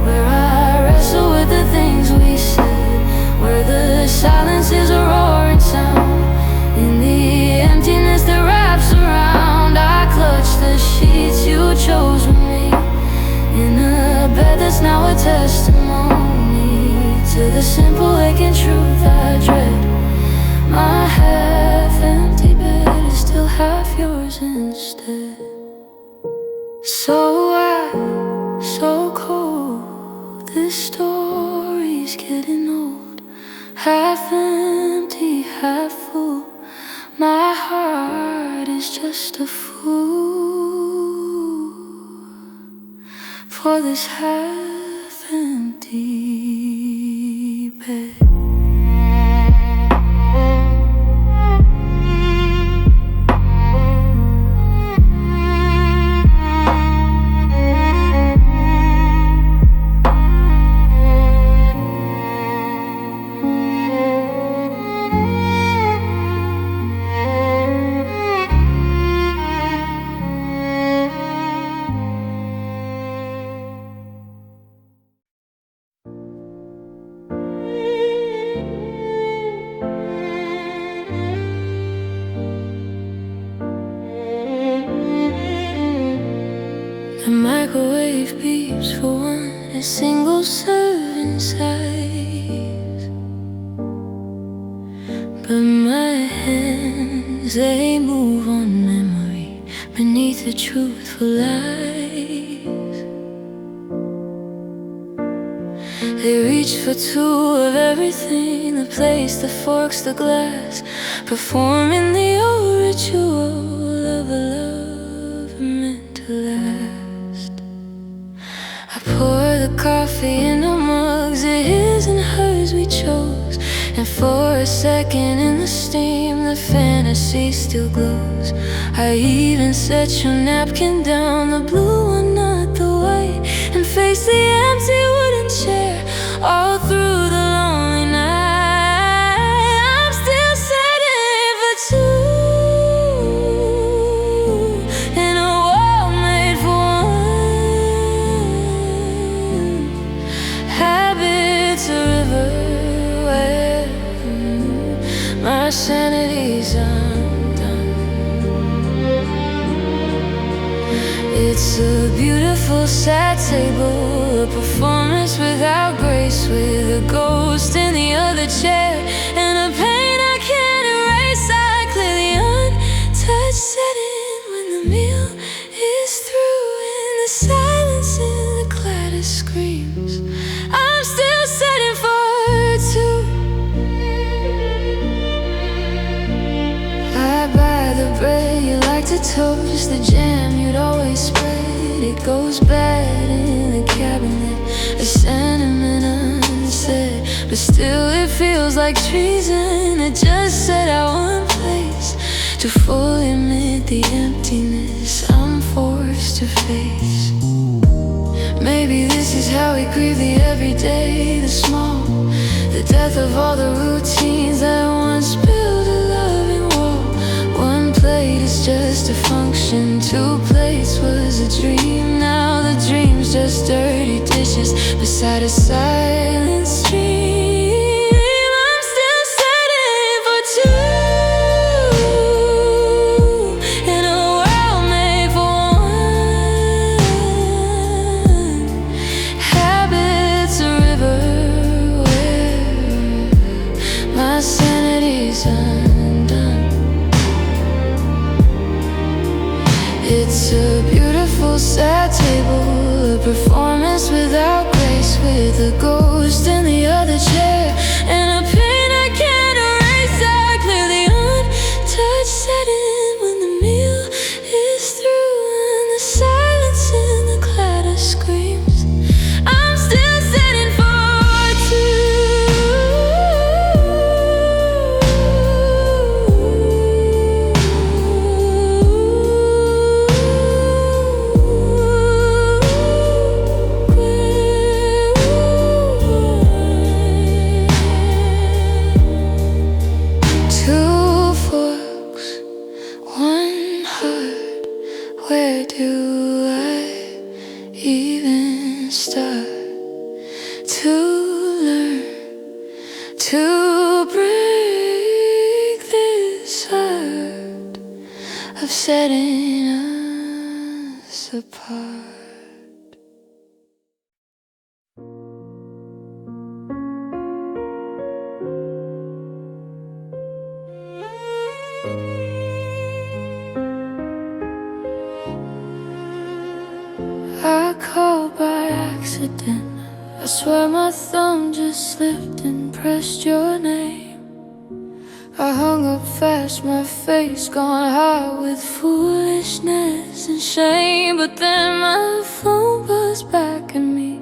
A: where I wrestle with the things we said, where the silence is a roaring sound. In the is now a testimony to the simple aching truth I dread. My half-empty bed is still half yours instead. So wide, so cold, this story's getting old. Half empty, half full, my heart is just a fool for this half-empty bed. The microwave beeps for one, a single serving size. But my hands, they move on memory beneath the truthful lies. They reach for two of everything, the place, the forks, the glass, performing the old ritual of a love meant to last. I pour the coffee into mugs, the his and hers we chose, and for a second in the steam, the fantasy still glows. I even set your napkin down, the blue one, not the white, and face the empty wooden chair all through the lonely night. I'm still setting for two in a world made for one. Habits a river where my sanity's undone. It's a beautiful sad table, a performance without grace, with a ghost in the other chair and a pain I can't erase. I clear the untouched setting when the meal is through, in the silence, in the clatter screams. I'm still setting for two. I buy the bread you like to toast, the jam you'd always spread. It goes bad in the cabinet, a sentiment unsaid, but still it feels like treason. It just set out one place to fully admit the emptiness I'm forced to face. Maybe this is how we grieve the everyday, the small, the death of all the routines that once built a loving wall. One plate is just a function, two plates was a dream. Now the dream's just dirty dishes beside a silent stream. I'm still setting for two in a world made for one. Habits a river where my sanity's undone. It's a beautiful sad table, a performance without grace, with a ghost in the other chair and a pain I can't erase. I clear the untouched setting when the meal is through, and the silence in the clatter screams. I'm still setting for two. Where do I even start to learn to break this heart of setting us apart? swear my thumb just slipped and pressed your name. I hung up fast, my face gone hot with foolishness and shame. But then my phone buzzed back at me,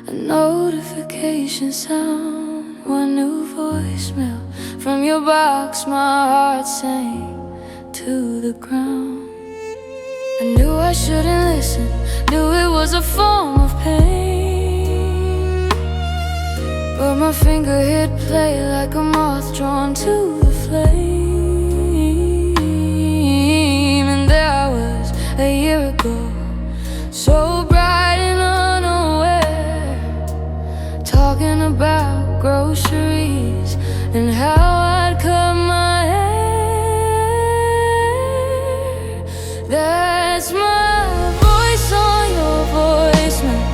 A: a notification sound, one new voicemail from your box. My heart sank to the ground. I knew I shouldn't listen, knew it was a form of pain, but my finger hit play like a moth drawn to the flame. And there I was a year ago, so bright and unaware, talking about groceries and how I'd cut my hair. That's my voice on your voicemail,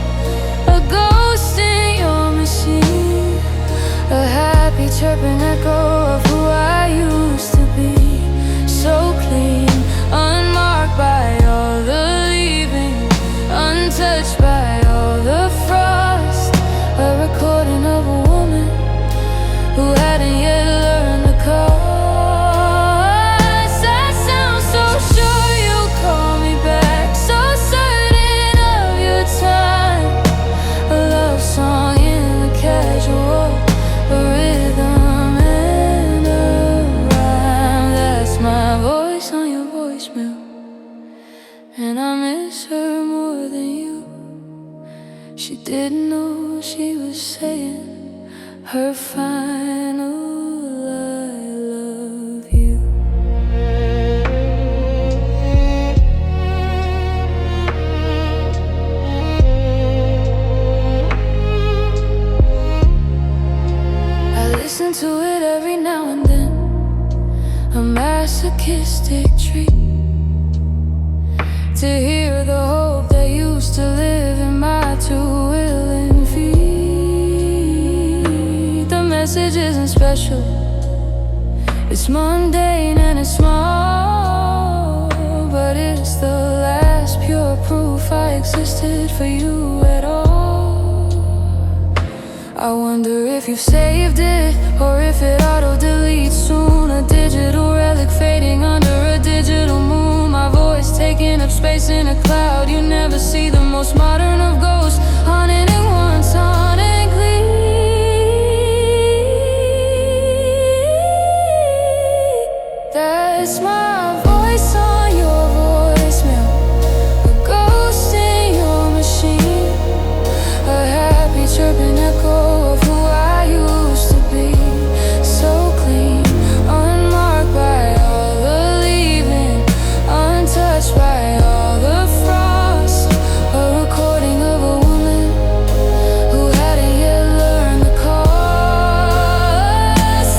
A: a ghost in your machine, a happy chirping echo of who I used to be. So clean, unmarked by all the leaving, untouched by all the frost, a recording of a woman who hadn't yet learned the cost. That sounds so sure you'll call me back, so certain of your time, a love song in the casual, a rhythm and a rhyme. That's my voice on your voicemail, and I miss her more than you. She didn't know she was saying her final I love you. I listen to it every now and then, a masochistic treat, to hear the hope that used to live in my too willing feet. The message isn't special, it's mundane and it's small, but it's the last pure proof I existed for you at all. I wonder if you've saved it, or if it auto-deletes soon, a digital relic fading under a digital moon. My voice taking up space in a cloud. You never see the most modern of ghosts haunting it once, haunting glee. That's my voice on your voicemail, a ghost in your machine, a happy chirping echo of who I used to be. So clean, unmarked by all the leaving, untouched by all the frost, a recording of a woman who hadn't yet learned the cost.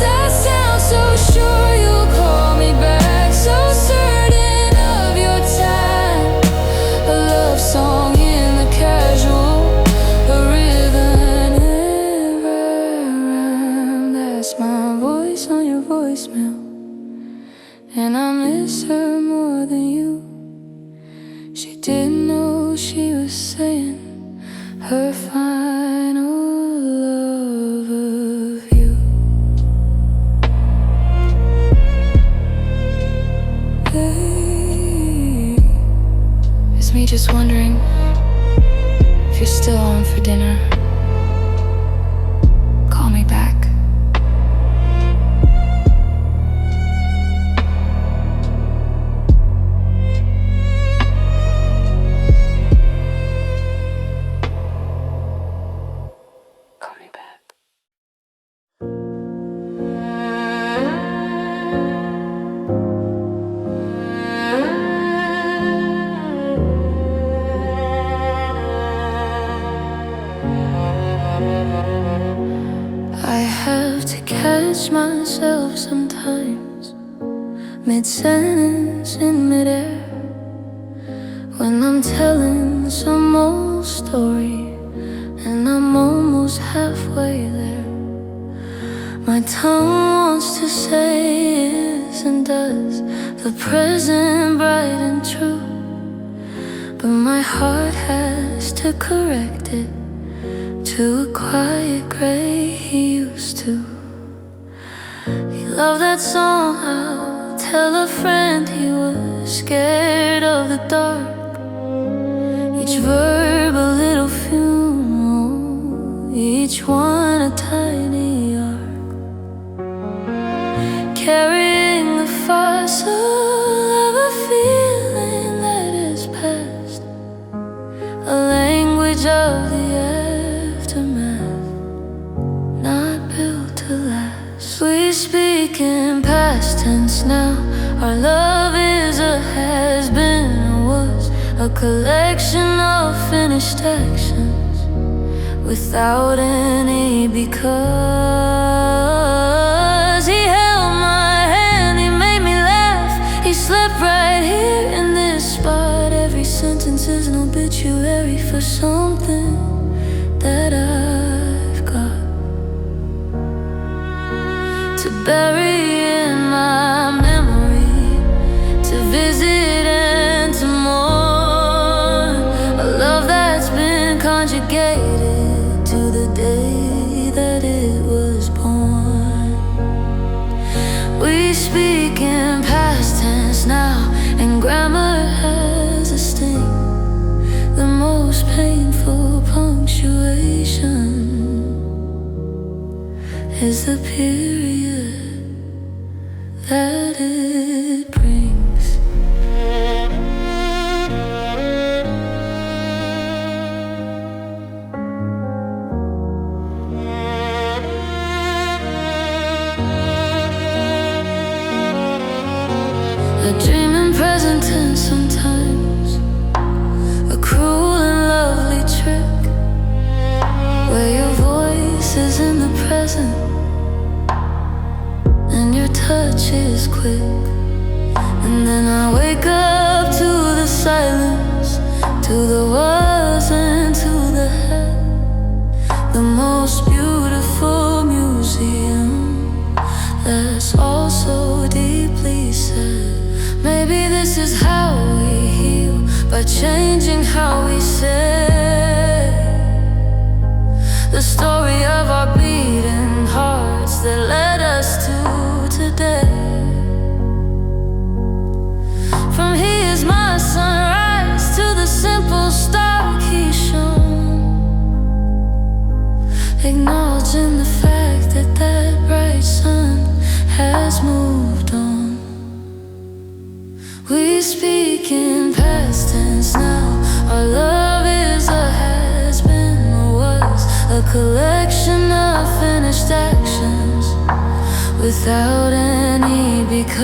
A: That sounds so sure you'll call me back, so certain of your time, a love song in the casual, a rhythm never rhyme. That's my voice on your voicemail, and I miss her more than you. She didn't know she was saying her final love of you. Hey, it's me just wondering if you're still on for dinner. Call me back. Call me back. I have to catch myself sometimes, mid-sentence in midair, when I'm telling some old story and I'm almost halfway there. My tongue wants to say is and does, the present bright and true, but my heart has to correct it to a quiet gray he used to. He loved that song, I'll tell a friend. He was scared of the dark. Each verb a little funeral, each one a tiny arc, carrying the fossil of a feeling that is past, a language of the aftermath, not built to last. We speak in past tense now. Our love is a has-been, or was a collection of finished actions without any because. He held my hand, he made me laugh. He slept right here in this spot. Every sentence is an obituary for something that I've got to bury in my memory, to visit and to mourn. A love that's been conjugated to the day that it was born. We speak in past tense now, and grammar has a sting. The most painful punctuation is the period that it brings. I dream in present tense sometimes, a cruel and lovely trick, where your voice is in the present and your touch is quick. And then I wake up to the silence, to the was and to the had, the most beautiful museum that's also deeply sad. Maybe this is how we heal, by changing how we say the story of our beating hearts that led us to today. From he is my sunrise to the simple star he shone, acknowledging the fact that that bright sun has moved on. We speak in past tense now. Our love is a has-been, or was a collection of finished actions without any because.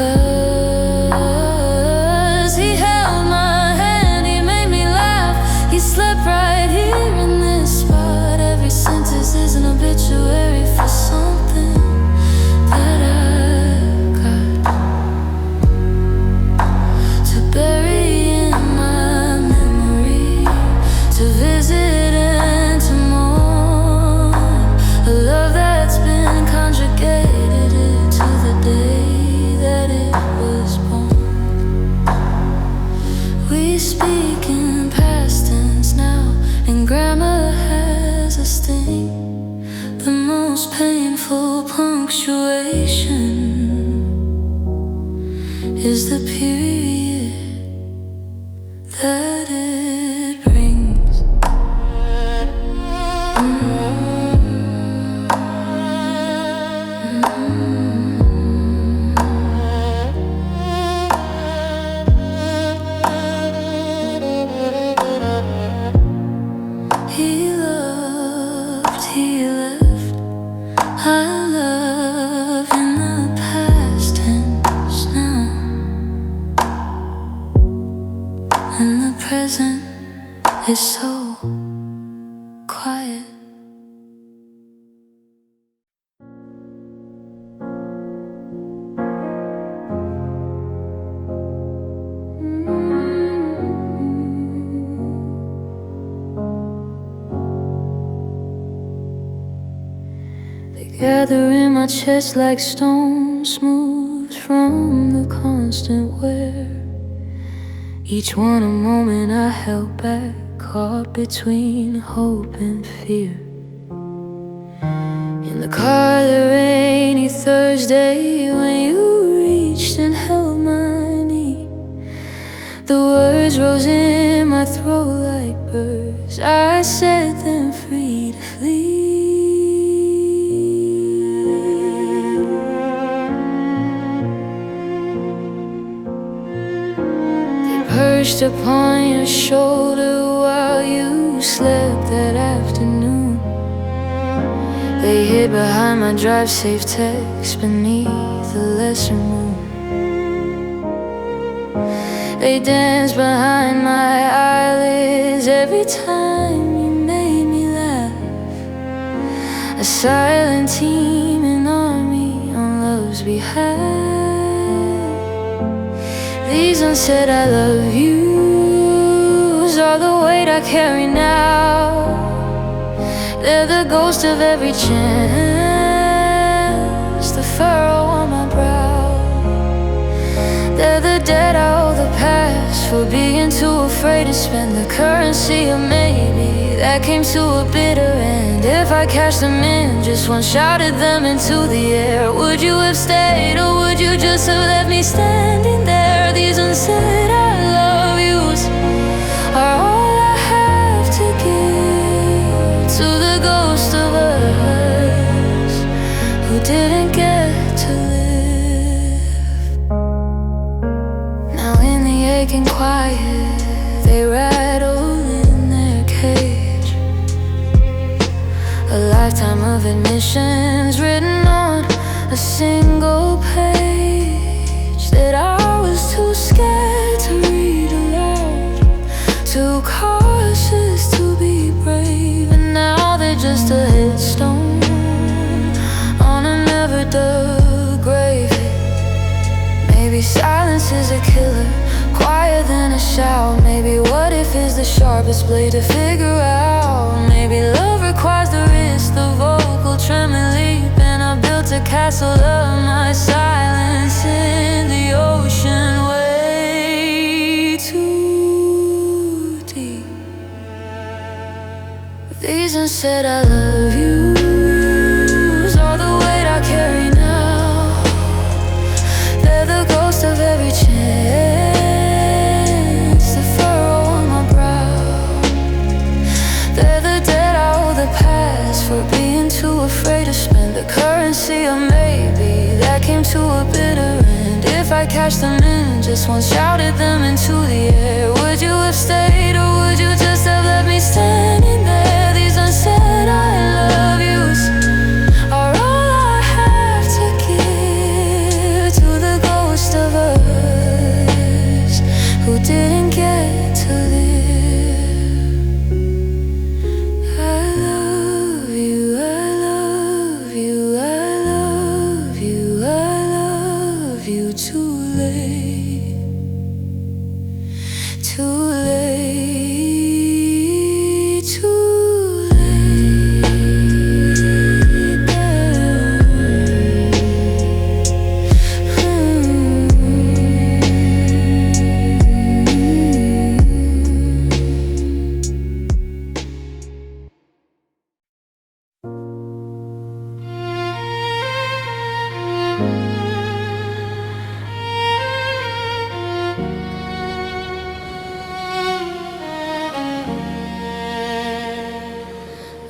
A: He held my hand, he made me laugh. He slept right here in this spot. Every sentence is an obituary for something that I've got to bury in my memory, to visit and to mourn. A love that's been conjugated to the day that it was born. We speak in past tense now, and grammar has a sting. The most painful punctuation is the period that it brings. He loved, he left. I love in the past tense now, and the present is so quiet. They gather in my chest like stones smoothed from the constant wear. Each one a moment I held back, caught between hope and fear. the car the rainy Thursday when you reached and held my knee. The words rose in my throat like birds. I set them free to flee. They perched upon your shoulder while you slept that afternoon. They hid behind my drive-safe text beneath the lesser moon. They danced behind my eyelids every time you made me laugh. A silent team, an army on love's behalf. These unsaid I love yous are the weight I carry now. They're the ghost of every chance, the furrow on my brow. They're the debt I owe the past for being too afraid to spend the currency of maybe that came to a bitter end. If I cashed them in, just one shouted them into the air, would you have stayed or would you just have left me standing there? These unsaid I love yous are all I have to give to the ghost of us who didn't get to live. Now in the aching quiet, they rattle in their cage. A lifetime of admissions written on a single page that I was too scared to read aloud, too cautious to be brave. And now they're just a headstone on a never dug grave. Maybe silence is a killer, quieter than a shout. Maybe what if is the sharpest blade to figure out. Maybe love requires the risk, the vocal tremor leap, and I built a castle of my silence in the ocean way too deep. These unsaid I love yous are the weight I carry now. They're the ghost of every chance, the furrow on my brow. They're the debt I owe the past for being too afraid to spend the currency of maybe that came to a bitter end. If I cashed them in, just once shouted them into the air, would you have stayed or would you just have left me standing there? These unsaid I love yous are all I have to give to the ghost of us who didn't get to live. I love you, I love you, I love you, I love you too late, too late, too late,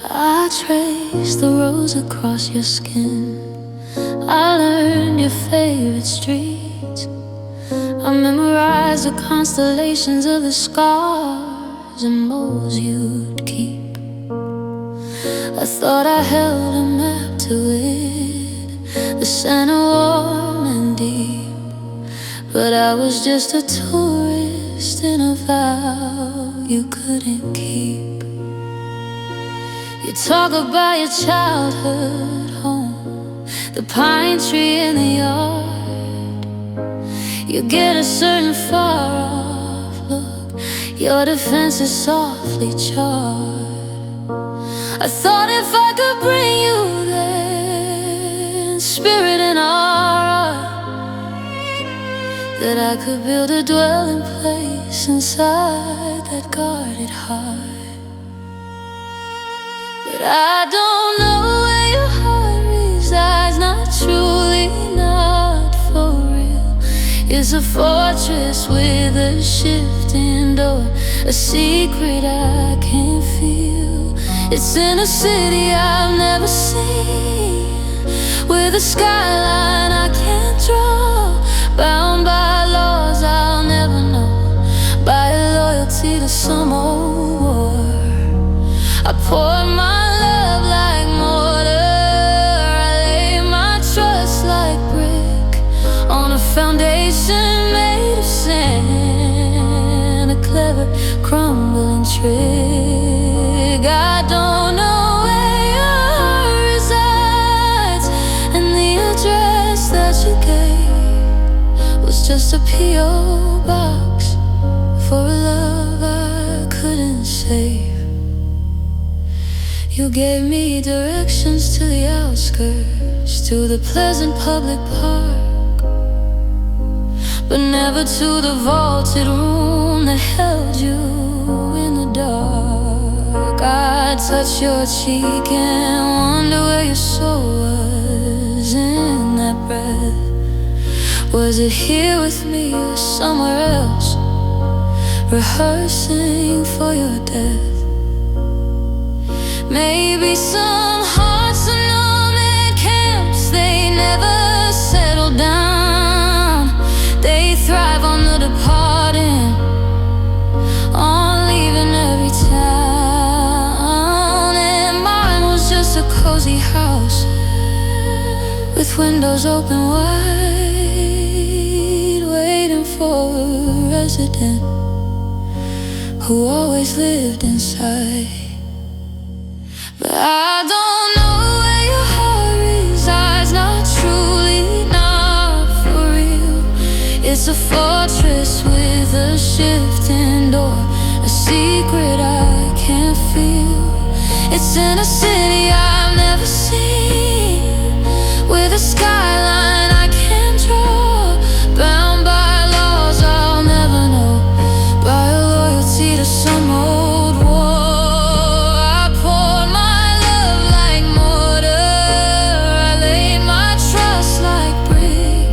A: I traced the roads across your skin. I learned your favorite streets. I memorized the constellations of the scars and moles you'd keep. I thought I held a map to it, the center warm and deep. But I was just a tourist in a vow you couldn't keep. You talk about your childhood home, the pine tree in the yard. You get a certain far-off look, your defense is softly charred. I thought if I could bring you there, in spirit and aura, that I could build a dwelling place inside that guarded heart. But I don't know where your heart It's a fortress with a shifting door, a secret I can't feel. It's in a city I've never seen, with a skyline I can't draw, bound by laws I'll never know, by a loyalty to some old war. I pour my love like mortar, I lay my trust like brick on a foundation made of sand, a clever crumbling trick. I don't know where your heart resides, and the address that you gave was just a P.O. box for a love I couldn't save. You gave me directions to the outskirts, to the pleasant public park, but never to the vaulted room that held you in the dark. I'd touch your cheek and wonder where your soul was in that breath. Was it here with me or somewhere else, rehearsing for your death? Maybe some hearts are numb at camps, they never settle down. They thrive on the departing, on leaving every town. And mine was just a cozy house, with windows open wide, waiting for a resident who always lived inside. But I don't know where your heart resides, not truly, not for real. It's a fortress with a shifting door, a secret I can't feel. It's in a city I've never seen, with a skyline I can't draw, bound by laws I'll never know, by a loyalty to some old war. I poured my love like mortar, I laid my trust like brick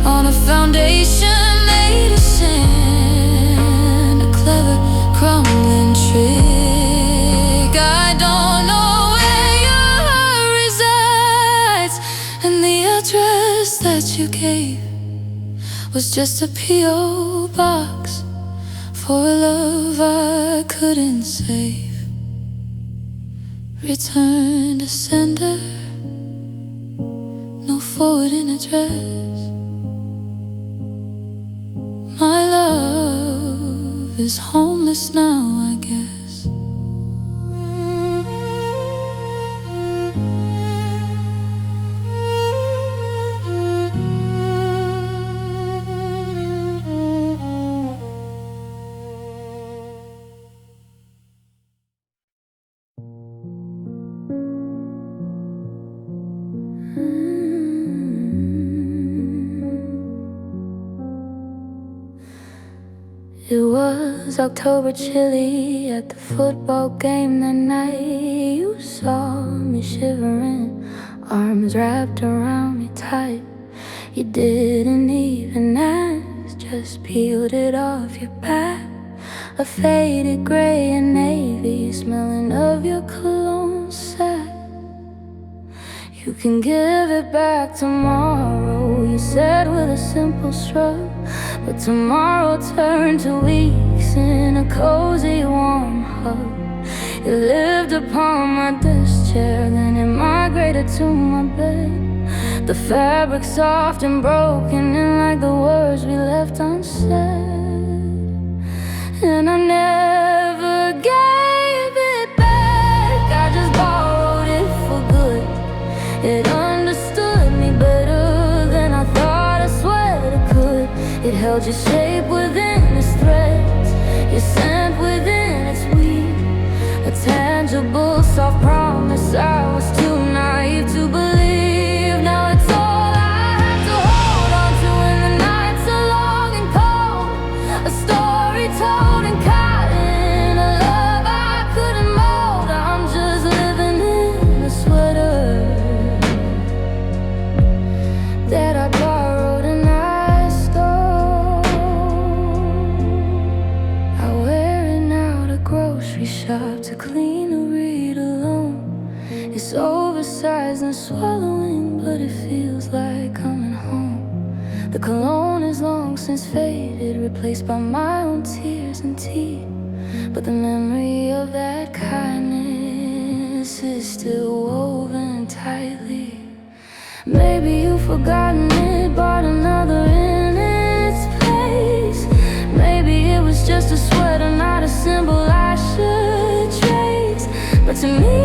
A: on a foundation made of sand, a clever crumbling trick. I don't know where your heart resides, and the address that you gave was just a P.O. box for a love I couldn't save. Return to sender, no forwarding address. My love is homeless now, I guess. It was October chilly at the football game that night. You saw me shivering, arms wrapped around me tight. You didn't even ask, just peeled it off your back. A faded gray and navy, smelling of your cologne sack. You can give it back tomorrow, you said with a simple shrug. But tomorrow turned to weeks in a cozy warm hug. You lived upon my desk chair, then it migrated to my bed. The fabric soft and broken, and like the words we left unsaid. And I never gave it back, I just borrowed it for good. It understood me better than I thought, I swear it could. It held your shape within its threads, your scent within its weave. A tangible, soft promise I was too naive to believe. Now it's all I have to hold on to when the nights are long and cold. A story told in cotton, a love I couldn't mold. I'm just living in a sweater that I borrowed and I stole. The cologne is long since faded, replaced by my own tears and tea. But the memory of that kindness is still woven tightly. Maybe you've forgotten it, bought another in its place. Maybe it was just a sweater, not a symbol I should trace. But to me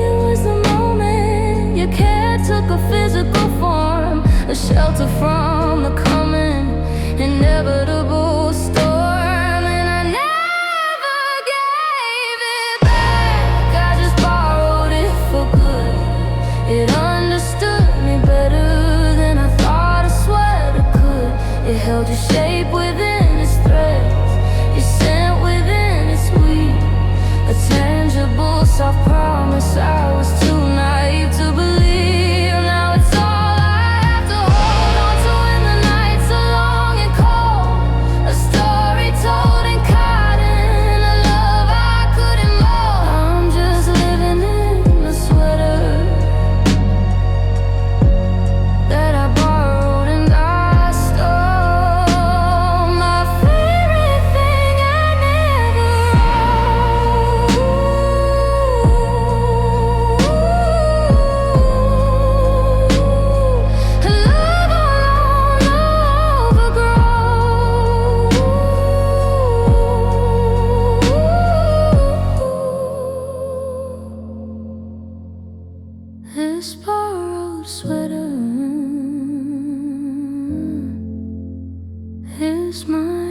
A: it was the moment your care took a physical form, a shelter from the coming inevitable storm. And I never gave it back, I just borrowed it for good. It understood me better than I thought a sweater could. It held your shape within its threads, your scent within its weave, a tangible soft promise I was too naive to believe. Now it's all I have to hold on to when the nights are long and cold. A story told in cotton, a love I couldn't mold. I'm just living in a sweater that I borrowed and I stole. My favorite thing I never wrote. A love alone overgrown. This borrowed sweater is mine.